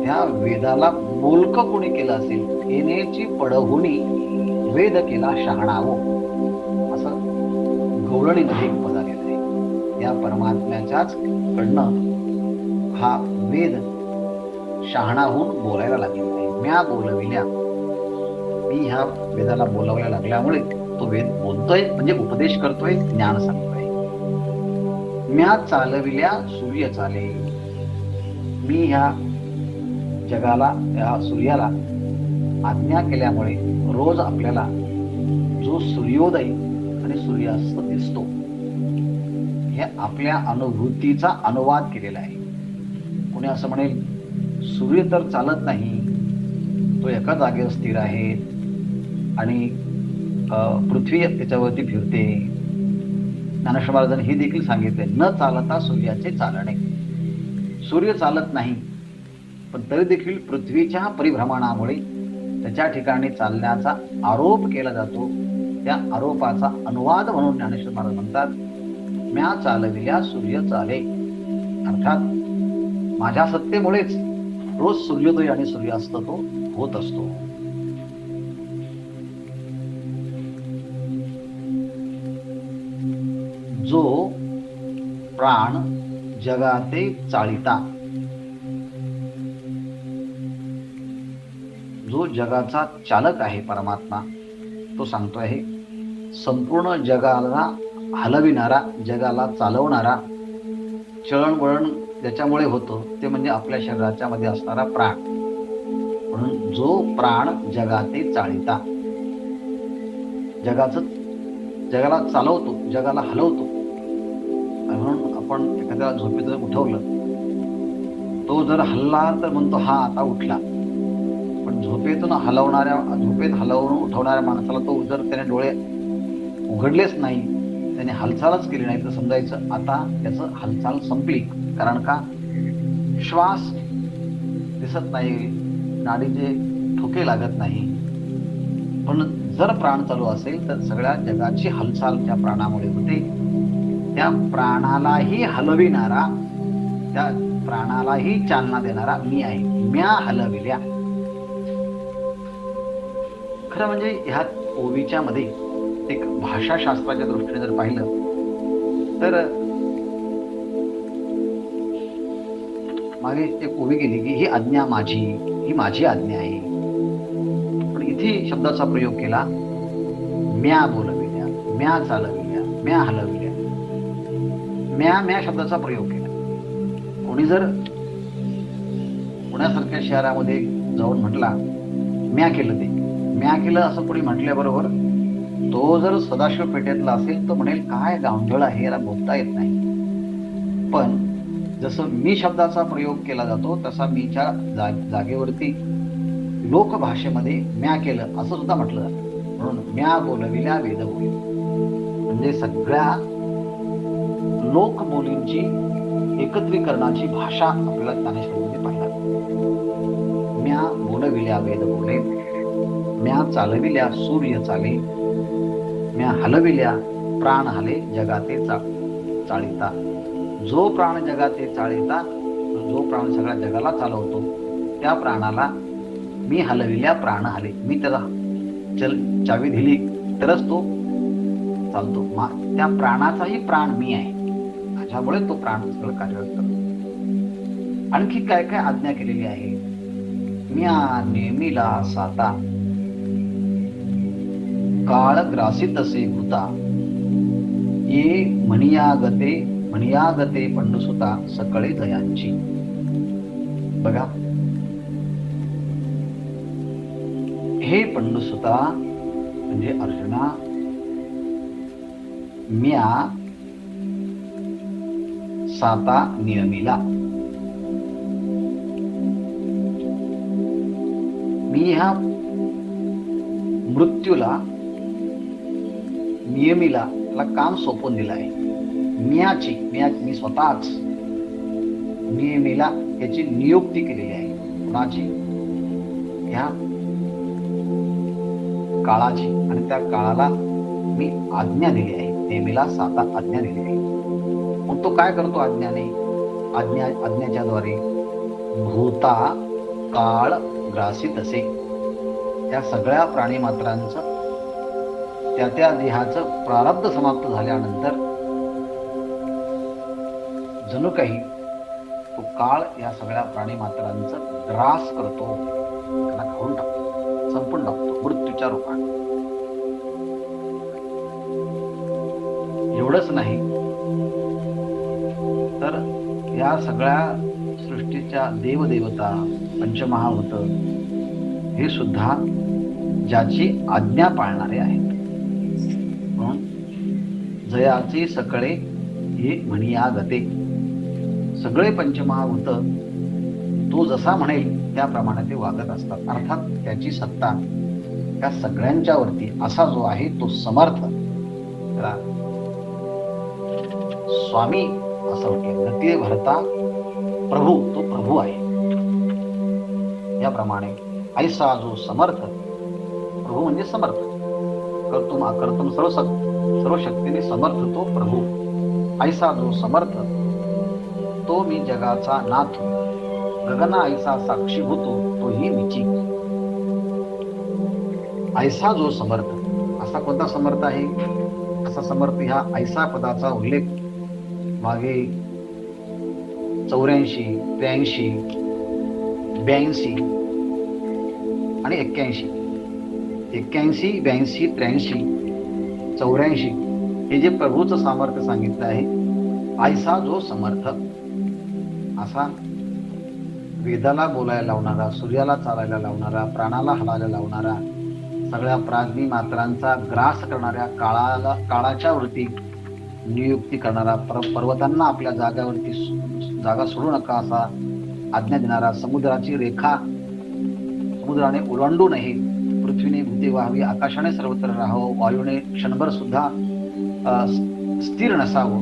त्या वेदाला बोलकं कोणी केलं असेल, येण्याची पडहुनी वेद केला शहाणावो, असं गवळणीमध्ये एक पद आलेलं आहे. या परमात्म्याच्याच कडनं हा वेद शहाणा होऊन बोलायला लागलेला आहे. म्या बोलविल्या, मी ह्या वेदाला बोलावायला लागल्यामुळे तो वेद बोलतोय, म्हणजे उपदेश करतोय, ज्ञान सांगतोय. म्या चालविल्या सूर्य चाले, मी ह्या जगाला, या सूर्याला आज्ञा केल्यामुळे रोज आपल्याला जो सूर्योदय आणि सूर्यास्त दिसतो, हे आपल्या अनुभूतीचा अनुवाद केलेला आहे. कोणी असं म्हणेल सूर्य तर चालत नाही, तो एका जागेवर स्थिर आहे आणि पृथ्वी त्याच्यावरती फिरते. ज्ञानेश्वर महाराजांनी हे देखील सांगितले, न चालता सूर्याचे चालणे. सूर्य चालत नाही, पण तरी देखील पृथ्वीच्या परिभ्रमणामुळे त्याच्या ठिकाणी चालण्याचा आरोप केला जातो. त्या आरोपाचा अनुवाद म्हणून ज्ञानेश्वर महाराज म्हणतात, म्या चालविल्या सूर्य चाले. अर्थात माझ्या सत्तेमुळेच रोज सूर्योदय आणि सूर्यास्त तो होत असतो. जो प्राण जगाते चालिता, जो जगाचा चालक आहे परमात्मा, तो सांगतो आहे संपूर्ण जगाला हलविणारा, जगाला चालवणारा, चळणवळण ज्याच्यामुळे होतं ते म्हणजे आपल्या शरीराच्या मध्ये असणारा प्राण. म्हणून जो प्राण जगाते चालिता, जगाला चालवतो, जगाला हलवतो. म्हणून आपण एखाद्या झोपेतून उठवलं, तो जर हलला तर म्हणतो हा आता उठला. पण झोपेत हलवून उठवणाऱ्या माणसाला तो जर त्याने डोळे उघडलेच नाही, त्याने हालचालच केली नाही, तर समजायचं आता त्याचं हालचाल संपली. कारण का? श्वास दिसत नाही, नाडीचे ठोके लागत नाही. पण जर प्राण चालू असेल तर सगळ्या जगाची हालचाल त्या प्राणामुळे होते. त्या प्राणालाही हलविणारा, त्या प्राणालाही चालना देणारा मी आहे. म्या हलविल्या. खरं म्हणजे ह्या ओवीच्या मध्ये एक भाषाशास्त्राच्या दृष्टीने जर पाहिलं तर मागे एक ओवी गेली की ही आज्ञा माझी, ही माझी आज्ञा आहे. पण इथे शब्दाचा प्रयोग केला, म्या बोलविल्या, म्या चालविल्या, म्या हलविल्या. म्या शब्दाचा प्रयोग केला. कोणी जर पुण्यासारख्या शहरामध्ये जाऊन म्हटला म्या केलं असं कोणी म्हटल्याबरोबर तो जर सदाशिव पेठेतला असेल तर म्हणेल काय गावंढळ आहे, याला बोलता येत नाही. पण जसं मी शब्दाचा प्रयोग केला जातो तसा मीच्या जागेवरती लोकभाषेमध्ये म्या केलं असं सुद्धा म्हटलं जातं. म्हणून म्या बोलविल्या वेद बोली, म्हणजे सगळ्या लोकबोलींची एकत्रीकरणाची भाषा आपल्याला ज्ञानेश्वरीमध्ये पाहायला. म्या बोलविल्या वेद बोले, म्या चालविल्या सूर्य चाले, म्या हलविल्या प्राण हले जगाते चालिता. जो प्राण जगाते चालिता, जो प्राण सगळ्या जगाला चालवतो, त्या प्राणाला मी हलविल्या प्राण हले. मी त्याला चावी दिली तरच तो चालतो. त्या प्राणाचाही प्राण मी आहे, माझ्यामुळे तो प्राण सगळं कार्यरत करतो. आणखी काय काय आज्ञा केलेली आहे? म्या नेमिला साता, काळ ग्रासित असे भूता, ये म्हणियागते पंडुसुता सकळे जयांची. बघा, हे पंडुसुता म्हणजे अर्जुना, म्या साता नियमिला, मी ह्या मृत्यूला नियमिला, त्याला काम सोपवून दिलं आहे. मी स्वतःच नियमिला याची नियुक्ती केलेली आहे. कुणाची? ह्या काळाची. आणि त्या काळाला मी आज्ञा दिली आहे. नेहमीला साता आज्ञा दिली आहे. मग तो काय करतो आज्ञाच्या द्वारे? भूता काळ ग्रासित असे, त्या सगळ्या प्राणी मात्रांचं त्या देहाचं प्रारब्ध समाप्त झाल्यानंतर जणू काही तो काळ या सगळ्या प्राणी मात्रांचं ग्रास करतो, त्यांना खाऊन टाकतो, संपून टाकतो मृत्यूच्या रूपाने. एवढंच नाही तर या सगळ्या सृष्टीच्या देवदेवता, पंचमहाभूत हे सुद्धा ज्याची आज्ञा पाळणारे आहेत. म्हणून जयाचे सकळे हे म्हणियागते, सगळे पंचमहाभूत तो जसा म्हणेल त्याप्रमाणे ते वागत असतात. अर्थात त्याची सत्ता त्या सगळ्यांच्यावरती. असा जो आहे तो समर्थ, त्याला स्वामी असं म्हटलं. गती भरता प्रभू, तो प्रभू आहे. याप्रमाणे ऐसा जो समर्थ, प्रभू म्हणजे समर्थ, कर्तुम सर्व शक्तीने समर्थ तो प्रभू. ऐसा जो समर्थ, तो मी जगाचा नाथ, गगना ऐसा साक्षीभूतो तोही मीची. ऐसा जो समर्थ, असा कोणता समर्थ आहे? ऐसा समर्थ ह्या ऐसा पदाचा उल्लेख मागे 84, 83, 82 आणि 81, 82, 83, 84 हे जे प्रभूचं सामर्थ्य सांगितलं आहे, ऐसा जो समर्थ, असा वेदाला बोलायला लावणारा, सूर्याला चालायला लावणारा, प्राणाला हलायला लावणारा, सगळ्या प्राज्ञी मात्रांचा ग्रास करणाऱ्या, काळाच्या वरती नियुक्ती करणारा, पर्वतांना आपल्या जागा सोडू नका असा आज्ञा देणारा, समुद्राची रेखा समुद्राने ओलांडू नये, पृथ्वीने भूते व्हावी, आकाशाने सर्वत्र राहावं, वायूने क्षणभर सुद्धा स्थिर नसावं,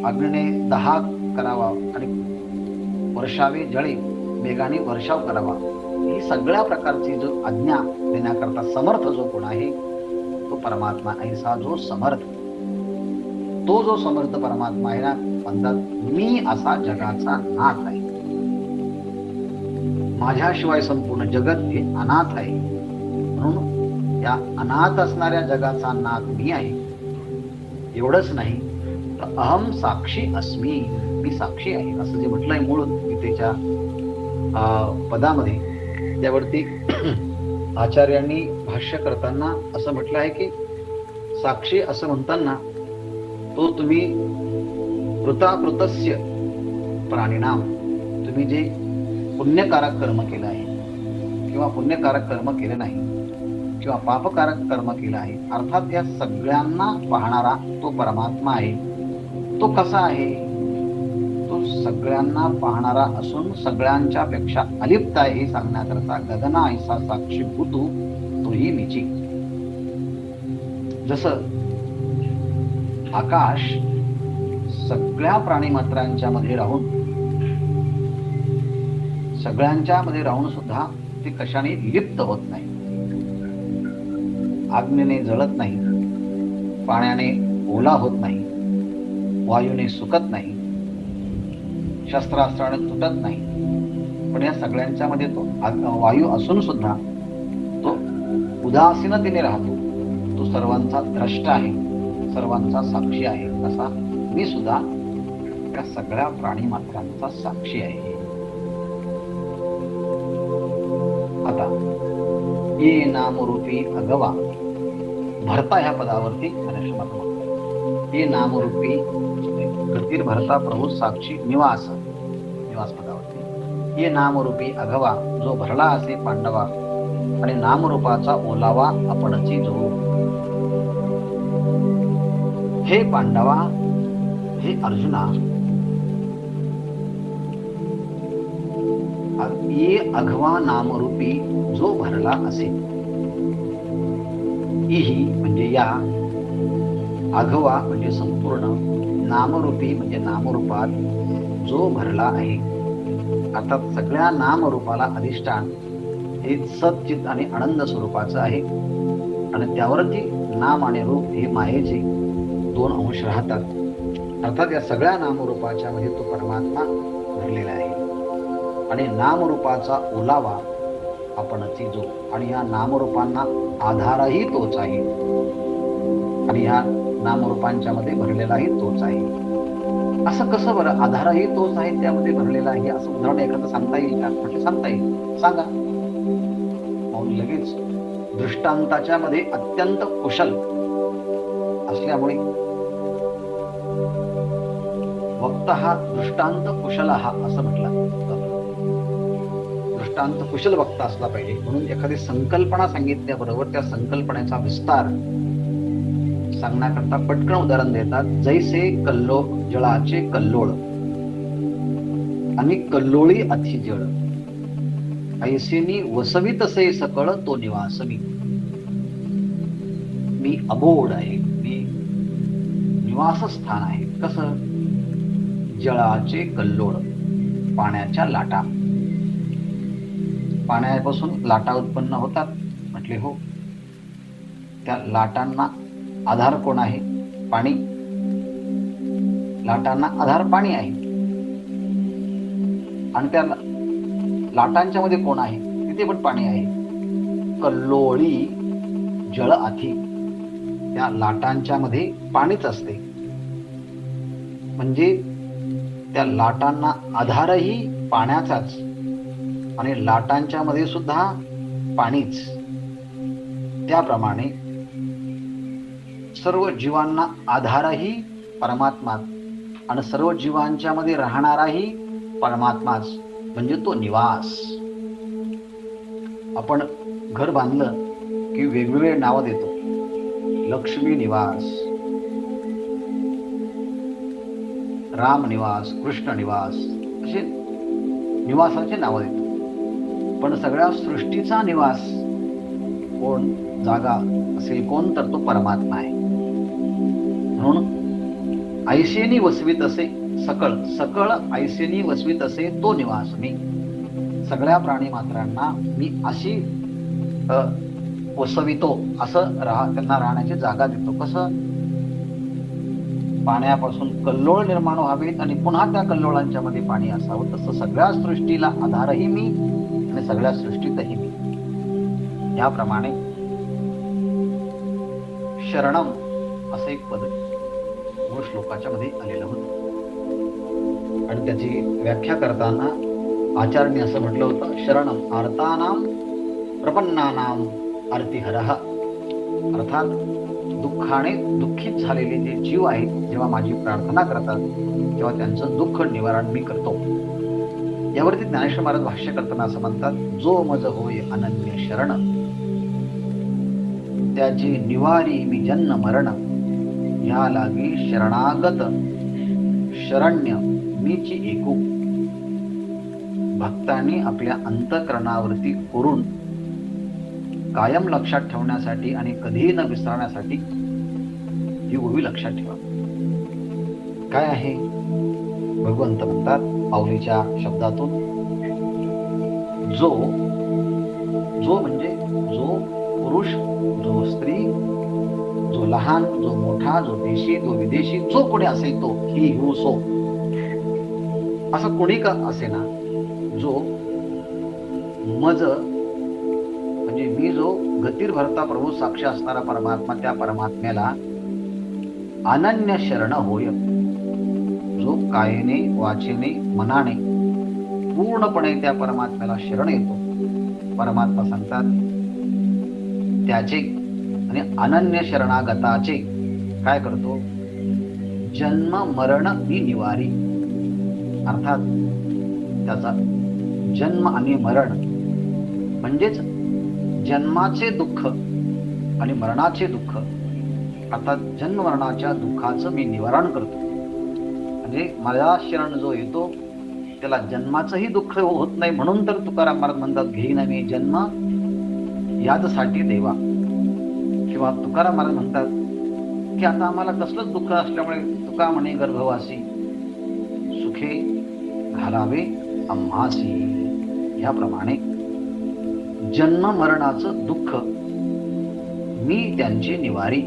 अग्नीने दहा करावा आणि वर्षावे जळे, मेघाने वर्षाव करावा, ही सगळ्या प्रकारची जो आज्ञा देण्याकरता समर्थ जो कोण आहे तो परमात्मा. ऐसा जो समर्थ, तो जो समर्थ परमात्मा आहे ना, म्हणतात मी असा जगाचा नाथ आहे. माझ्याशिवाय संपूर्ण जगत हे अनाथ आहे, म्हणून या अनाथ असणाऱ्या जगाचा नाथ मी आहे. एवढंच नाही तर अहम साक्षी अस्मी, मी साक्षी आहे असं जे म्हटलंय मूळ गीतेच्या पदामध्ये, त्यावरती आचार्यांनी भाष्य करताना असं म्हटलं आहे की साक्षी असं म्हणताना तो तुम्ही कृताकृतस्य प्राणिनाम, तुम्ही जे पुण्यकारक कर्म केलं आहे किंवा पुण्यकारक कर्म केले नाही किंवा पापकारक कर्म केलं आहे, अर्थात या सगळ्यांना पाहणारा तो परमात्मा आहे. तो कसा आहे? तो सगळ्यांना पाहणारा असून सगळ्यांच्या पेक्षा अलिप्त आहे हे सांगण्याकरता गगना ऐसा साक्षीभूतू तोही मीची. जसं आकाश सगळ्या प्राणीमात्रांच्या मध्ये राहून, सगळ्यांच्या मध्ये राहून सुद्धा ते कशाने लिप्त होत नाही, अग्नीने जळत नाही, पाण्याने ओला होत नाही, वायूने सुकत नाही, शस्त्रास्त्राने तुटत नाही, पण या सगळ्यांच्या मध्ये तो वायू असून सुद्धा तो उदासीनतेने राहतो. तो सर्वांचा द्रष्टा आहे, सर्वांचा साक्षी आहे. असा मी सुद्धा त्या सगळ्या प्राणी मात्रांचा साक्षी आहे. आता ये नामरूपी अगवा, भरता ह्या पदावरती ये नामरूपी गतीर भरता प्रभू साक्षी निवास पदावरती, ये नामरूपी अगवा जो भरला असे पांडवा आणि नामरूपाचा ओलावा आपणची जो. हे पांडवा, हे अर्जुना, ये अघवा नामरूपी जो भरला असे. इही म्हणजे या, अघवा म्हणजे संपूर्ण, नामरूपी म्हणजे नामरूपात जो भरला आहे, अर्थात सगळ्या नामरूपाला अधिष्ठान हे सच्चित आणि आनंद स्वरूपाचं आहे आणि त्यावरती नाम आणि रूप हे मायेचे दोन अंश राहतात. अर्थात या सगळ्या नामरूपाच्या मध्ये तो परमात्मा भरलेला आहे आणि नामरूपाचा ओलावा आपणची जो, आणि या नामरूपांना आधारही तोच आहे आणि या नामरूपांच्या मध्ये भरलेलाही तोच आहे. असं कसं बरं? आधारही तोच आहे, त्यामध्ये भरलेला आहे, असं उदाहरण एखादं सांगता येईल का? म्हणजे सांगता येईल, सांगा. मग लगेच दृष्टांताच्या मध्ये अत्यंत कुशल असल्यामुळे वक्ता हा दृष्टांत कुशल हा असं म्हटलं जातं. दृष्टांत कुशल वक्ता असला पाहिजे, म्हणून एखादी संकल्पना सांगितल्याबरोबर त्या संकल्पनेचा विस्तार सांगण्याकरता पटकन उदाहरण देतात. जैसे जळाचे कल्लोळ आणि कल्लोळी अति जळ, ऐसेनी वसवी तसे सकळ तो निवास मी. मी अबोड आहे, मी निवासस्थान आहे. कसं? जळाचे कल्लोळ, पाण्याच्या लाटा. पाण्यापासून लाटा उत्पन्न होतात म्हटले हो. त्या लाटांना आधार कोण आहे? पाणी. लाटांना आधार पाणी आहे आणि त्या लाटांच्या मध्ये कोण आहे? तिथे पण पाणी आहे. कल्लोळी जळ अथी, त्या लाटांच्या मध्ये पाणीच असते. म्हणजे त्या लाटांना आधारही पाण्याचाच आणि लाटांच्या मध्ये सुद्धा पाणीच. त्याप्रमाणे सर्व जीवांना आधारही परमात्माच आणि सर्व जीवांच्या मध्ये राहणाराही परमात्माच, म्हणजे तो निवास. आपण घर बांधलं की वेगवेगळे नावं देतो. लक्ष्मी निवास, राम निवास, कृष्ण निवास, असे निवासाचे नावं देतो. पण सगळ्या सृष्टीचा निवास कोण, जागा असेल कोण, तर तो परमात्मा आहे. म्हणून ऐसेनी वसवीत असे सकळ, सकळ ऐसेनी वसवीत असे तो निवास मी. सगळ्या प्राणी मात्रांना मी अशी वसवितो, असं त्यांना राहण्याची जागा देतो. कसं? पाण्यापासून कल्लोळ निर्माण व्हावेत आणि पुन्हा त्या कल्लोळांच्या मध्ये पाणी असावं, तसं सगळ्या सृष्टीला आधारही मी आणि सगळ्या सृष्टीतही मी. याप्रमाणे शरणम असं एक पद मूळ श्लोकाच्या मध्ये आलेलं होतं आणि त्याची व्याख्या करताना आचार्यांनी असं म्हटलं होतं, शरणम आर्तानाम प्रपन्नानाम आर्तिहरः. अर्थात दुःखाने दुःखित झालेले जे जीव आहेत, जेव्हा माझी प्रार्थना करतात तेव्हा त्यांचं दुःख निवारण मी करतो. यावरती ज्ञानेश्वर महाराज भाष्य करताना असं म्हणतात, जो मज होय अनन्य शरण, त्याची निवारी मी जन्म मरण, ह्या लागी शरणागत शरण्य मीची एकू. भक्तांनी आपल्या अंतःकरणावरती कोरून कायम लक्षात ठेवण्यासाठी आणि कधीही न विसरण्यासाठी ही ओवी लक्षात ठेवा. काय आहे? भगवंत म्हणतात माऊलीच्या शब्दातून, जो, जो म्हणजे जो पुरुष, जो स्त्री, जो लहान, जो मोठा, जो देशी, जो विदेशी, जो कोणी असेल तो, ही हु सो, असं कोणी का असेना, जो मज म्हणजे मी, जो गतीर भरता प्रभू साक्ष असणारा परमात्मा, त्या परमात्म्याला अनन्य शरण होय, जो कायेने, वाचेने, मनाने पूर्णपणे त्या परमात्म्याला शरण येतो. परमात्मा सांगतात त्याचे आणि अनन्य शरणागताचे काय करतो? जन्म मरण मी निवारी. अर्थात त्याचा जन्म आणि मरण म्हणजेच जन्माचे दुःख आणि मरणाचे दुःख, अर्थात जन्म मरणाच्या दुःखाचं मी निवारण करतो. म्हणजे माझा शरण जो येतो त्याला जन्माचंही दुःख होत नाही. म्हणून तर तुकाराम महाराज म्हणतात, घेईन मी जन्म याचसाठी देवा. किंवा तुकाराम महाराज म्हणतात की आता आम्हाला कसलंच दुःख असल्यामुळे तुका म्हणे गर्भवासी, सुखे घालावे आम्हासी. याप्रमाणे जन्म मरणाचं दुःख मी त्यांची निवारी,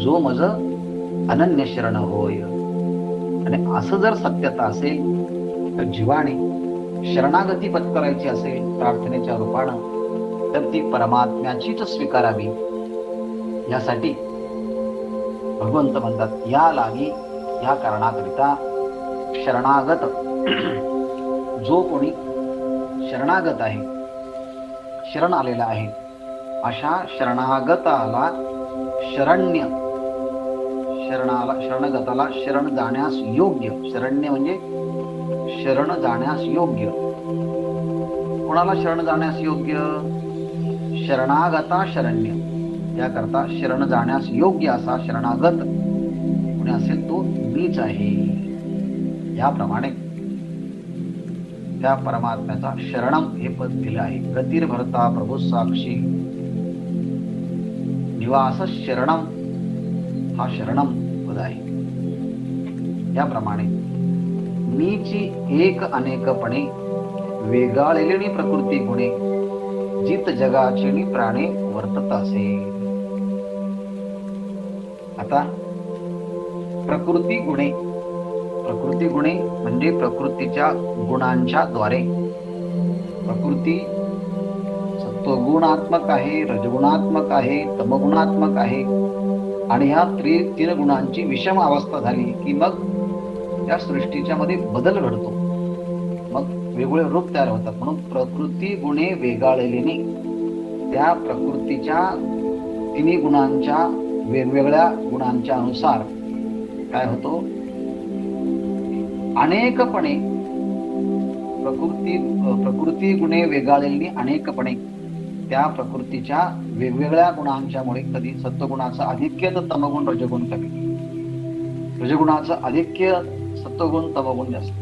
जो मज अनन्य शरण होय. आणि असं जर सत्यता असेल तर जीवाने शरणागती पत्करायची असेल प्रार्थनेच्या रूपानं, तर ती परमात्म्याचीच स्वीकारावी. यासाठी भगवंत म्हणतात, या लागी, या कारणाकरिता शरणागत, जो कोणी शरणागत आहे, शरण आलेला आहे, अशा शरणागताला शरण्य, शरणगताला शरण जाण्यास योग्य. शरण्य म्हणजे शरण जाण्यास योग्य. कोणाला शरण जाण्यास योग्य? शरणागता शरण्य. त्याकरता शरण जाण्यास योग्य असा शरणागत कोणी असेल तो मीच आहे. याप्रमाणे त्या परमात्म्याचा शरणम हे पद दिलं आहे. गतीर भरता प्रभू साक्षी निवास शरणम, हा शरणम पद आहे. याप्रमाणे मीची एक अनेकपणे वेगाळलेली प्रकृती गुणे, जित जगाची प्राणे वर्तत असे. आता प्रकृती गुणे, प्रकृती गुणे म्हणजे प्रकृतीच्या गुणांच्या द्वारे. प्रकृती सत्वगुणात्मक आहे, रजगुणात्मक आहे, तमगुणात्मक आहे. आणि ह्या तीन गुणांची विषम अवस्था झाली की मग त्या सृष्टीच्या मध्ये बदल घडतो, मग वेगवेगळे रूप तयार होतात. म्हणून प्रकृती गुणे वेगाळलेली त्या प्रकृतीच्या तिन्ही गुणांच्या वेगवेगळ्या गुणांच्या अनुसार काय होतो, अनेकपणे प्रकृती गुणे वेगाळलेली अनेकपणे त्या प्रकृतीच्या वेगवेगळ्या गुणांच्यामुळे कधी सत्वगुणाचं आधिक्य तर तमगुण रजगुण कमी, रजगुणाचं आधिक्य सत्वगुण तमगुण जास्त,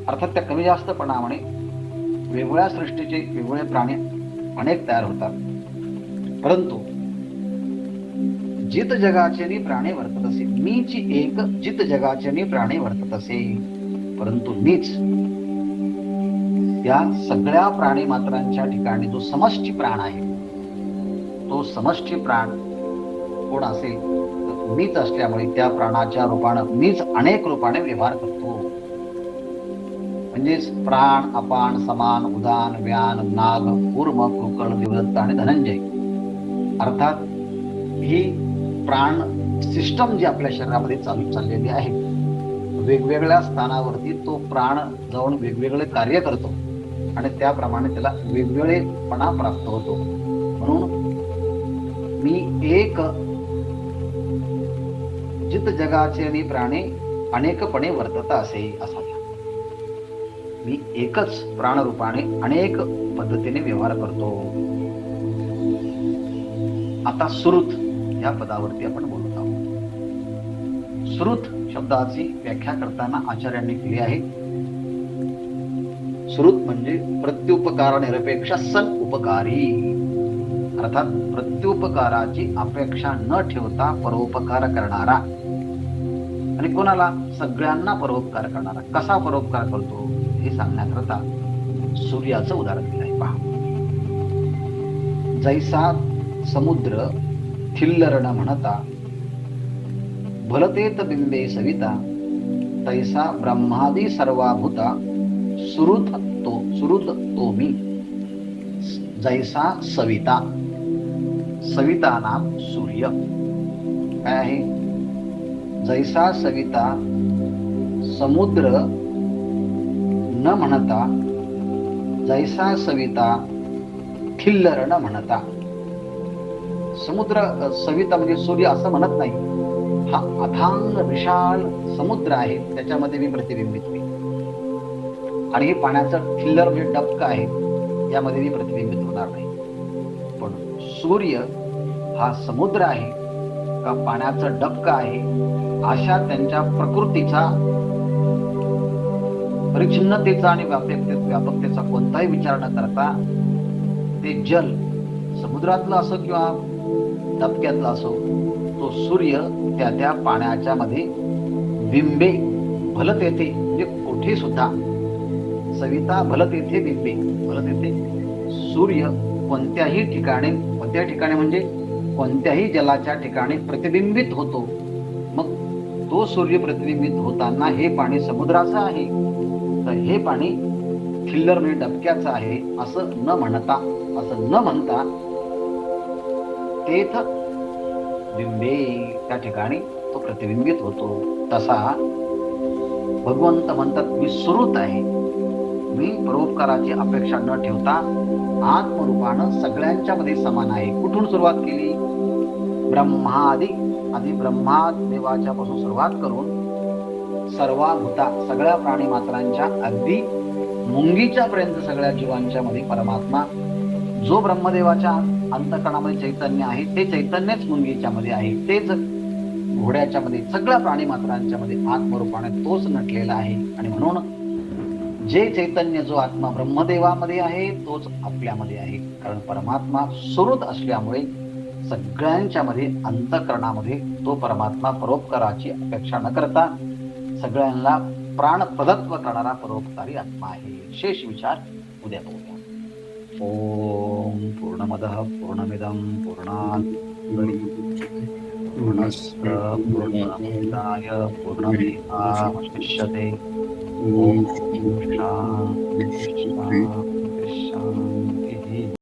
अर्थात त्या कमी जास्तपणामुळे वेगवेगळ्या सृष्टीचे वेगवेगळे प्राणी अनेक तयार होतात. परंतु जित जगाचे प्राणी वर्तत असे, मीच एक जित जगाचे प्राणी वर्तत असे, परंतु मीच या सगळ्या प्राणी मात्रांच्या ठिकाणी जो समष्टी प्राण आहे, तो समष्टी प्राण कोण असेल तर मीच असल्यामुळे त्या प्राणाच्या रूपानं मीच अनेक रूपाने व्यवहार करतो. म्हणजेच प्राण, अपान, समान, उदान, व्यान, नाग, कूर्म, कृकळ, देवदत्त आणि धनंजय, अर्थात ही प्राण सिस्टम जी आपल्या शरीरामध्ये चाललेली आहे, वेगवेगळ्या स्थानावरती तो प्राण जाऊन वेगवेगळे कार्य करतो आणि त्याप्रमाणे त्याला वेगवेगळेपणा प्राप्त होतो. म्हणून मी एक जित जगाचे आणि प्राणी अनेकपणे वर्तत असे असा, मी एकच प्राणरूपाने अनेक पद्धतीने व्यवहार करतो. आता सुरुत या पदावरती आपण बोलत आहोत. सुरुत शब्दाची व्याख्या करताना आचार्यांनी केली आहे, सुरुत म्हणजे प्रत्युपकार निरपेक्ष सन उपकारी, अर्थात प्रत्युपकाराची अपेक्षा न ठेवता परोपकार करणारा. आणि कोणाला? सगळ्यांना परोपकार करणारा. कसा परोपकार करतो हे सांगण्याकरता सूर्याचं उदाहरण दिलं आहे. पहा, जैसा समुद्र थिल्लरण म्हणता, भलतेत बिंबे सविता, तैसा ब्रह्मादी सर्वाभूता, सुरुत तो मी. जैसा सविता, सविता नाम सूर्य काय आहे? जैसा सविता समुद्र न म्हणता, जैसा सविता थिल्लर न म्हणता. समुद्र सविता म्हणजे सूर्य असं म्हणत नाही, हा अथांग विशाल समुद्र आहे, त्याच्यामध्ये मी प्रतिबिंबित होईल. आणि हे पाण्याचं थिल्लर म्हणजे डबकं आहे, यामध्ये मी प्रतिबिंबित होणार नाही. पण सूर्य हा समुद्र आहे का पाण्याचं डबकं आहे, अशा त्यांच्या प्रकृतीचा, परिच्छिन्नतेचा आणि व्यापकतेचा कोणताही विचार न करता ते जल समुद्रातलं असो किंवा डबक्यातला असो, तो सूर्य त्या त्या पाण्याच्या मध्ये बिंबे भलत येथे, म्हणजे कुठे सुद्धा सविता भलत येथे बिंबे, भलत येथे सूर्य कोणत्याही ठिकाणी, कोणत्या ठिकाणी म्हणजे कोणत्याही जलाच्या ठिकाणी प्रतिबिंबित होतो. मग तो सूर्य प्रतिबिंबित होताना हे पाणी समुद्राचं आहे, तर हे पाणी थिल्लर म्हणजे डबक्याचं आहे असं न म्हणता, तेथ बिंबे, त्या ठिकाणी तो प्रतिबिंबित होतो. तसा भगवंत म्हणतात, मी सुरुत आहे, मी परोपकाराची अपेक्षा न ठेवता आत्मरूपानं सगळ्यांच्या मध्ये समान आहे. कुठून सुरुवात केली? ब्रह्मादी, आधी ब्रह्मा देवाच्या पासून सुरुवात करून सर्वाभूता, सगळ्या प्राणी मात्रांच्या अगदी मुंगीच्या पर्यंत सगळ्या जीवांच्या मध्ये परमात्मा, जो ब्रह्मदेवाच्या अंतःकरणामध्ये चैतन्य आहे ते चैतन्यच मुंगीच्या मध्ये आहे, तेच घोड्याच्या मध्ये, सगळ्या प्राणी मात्रांच्या मध्ये आत्मरूपाने तोच नटलेला आहे. आणि म्हणून जे चैतन्य, जो आत्मा ब्रह्मदेवामध्ये आहे तोच आपल्यामध्ये आहे. कारण परमात्मा सुरुत असल्यामुळे सगळ्यांच्या मध्ये अंतःकरणामध्ये तो परमात्मा परोपकाराची अपेक्षा न करता सगळ्यांना प्राण प्रदत्व करणारा परोपकारी आत्मा आहे. शेष विचार उद्या बघूया. ओम पूर्णमदः पूर्णमिदं पूर्णात् पूर्णस्य पूर्णमादाय पूर्णमेवावशिष्यते. ओम शांति शांति.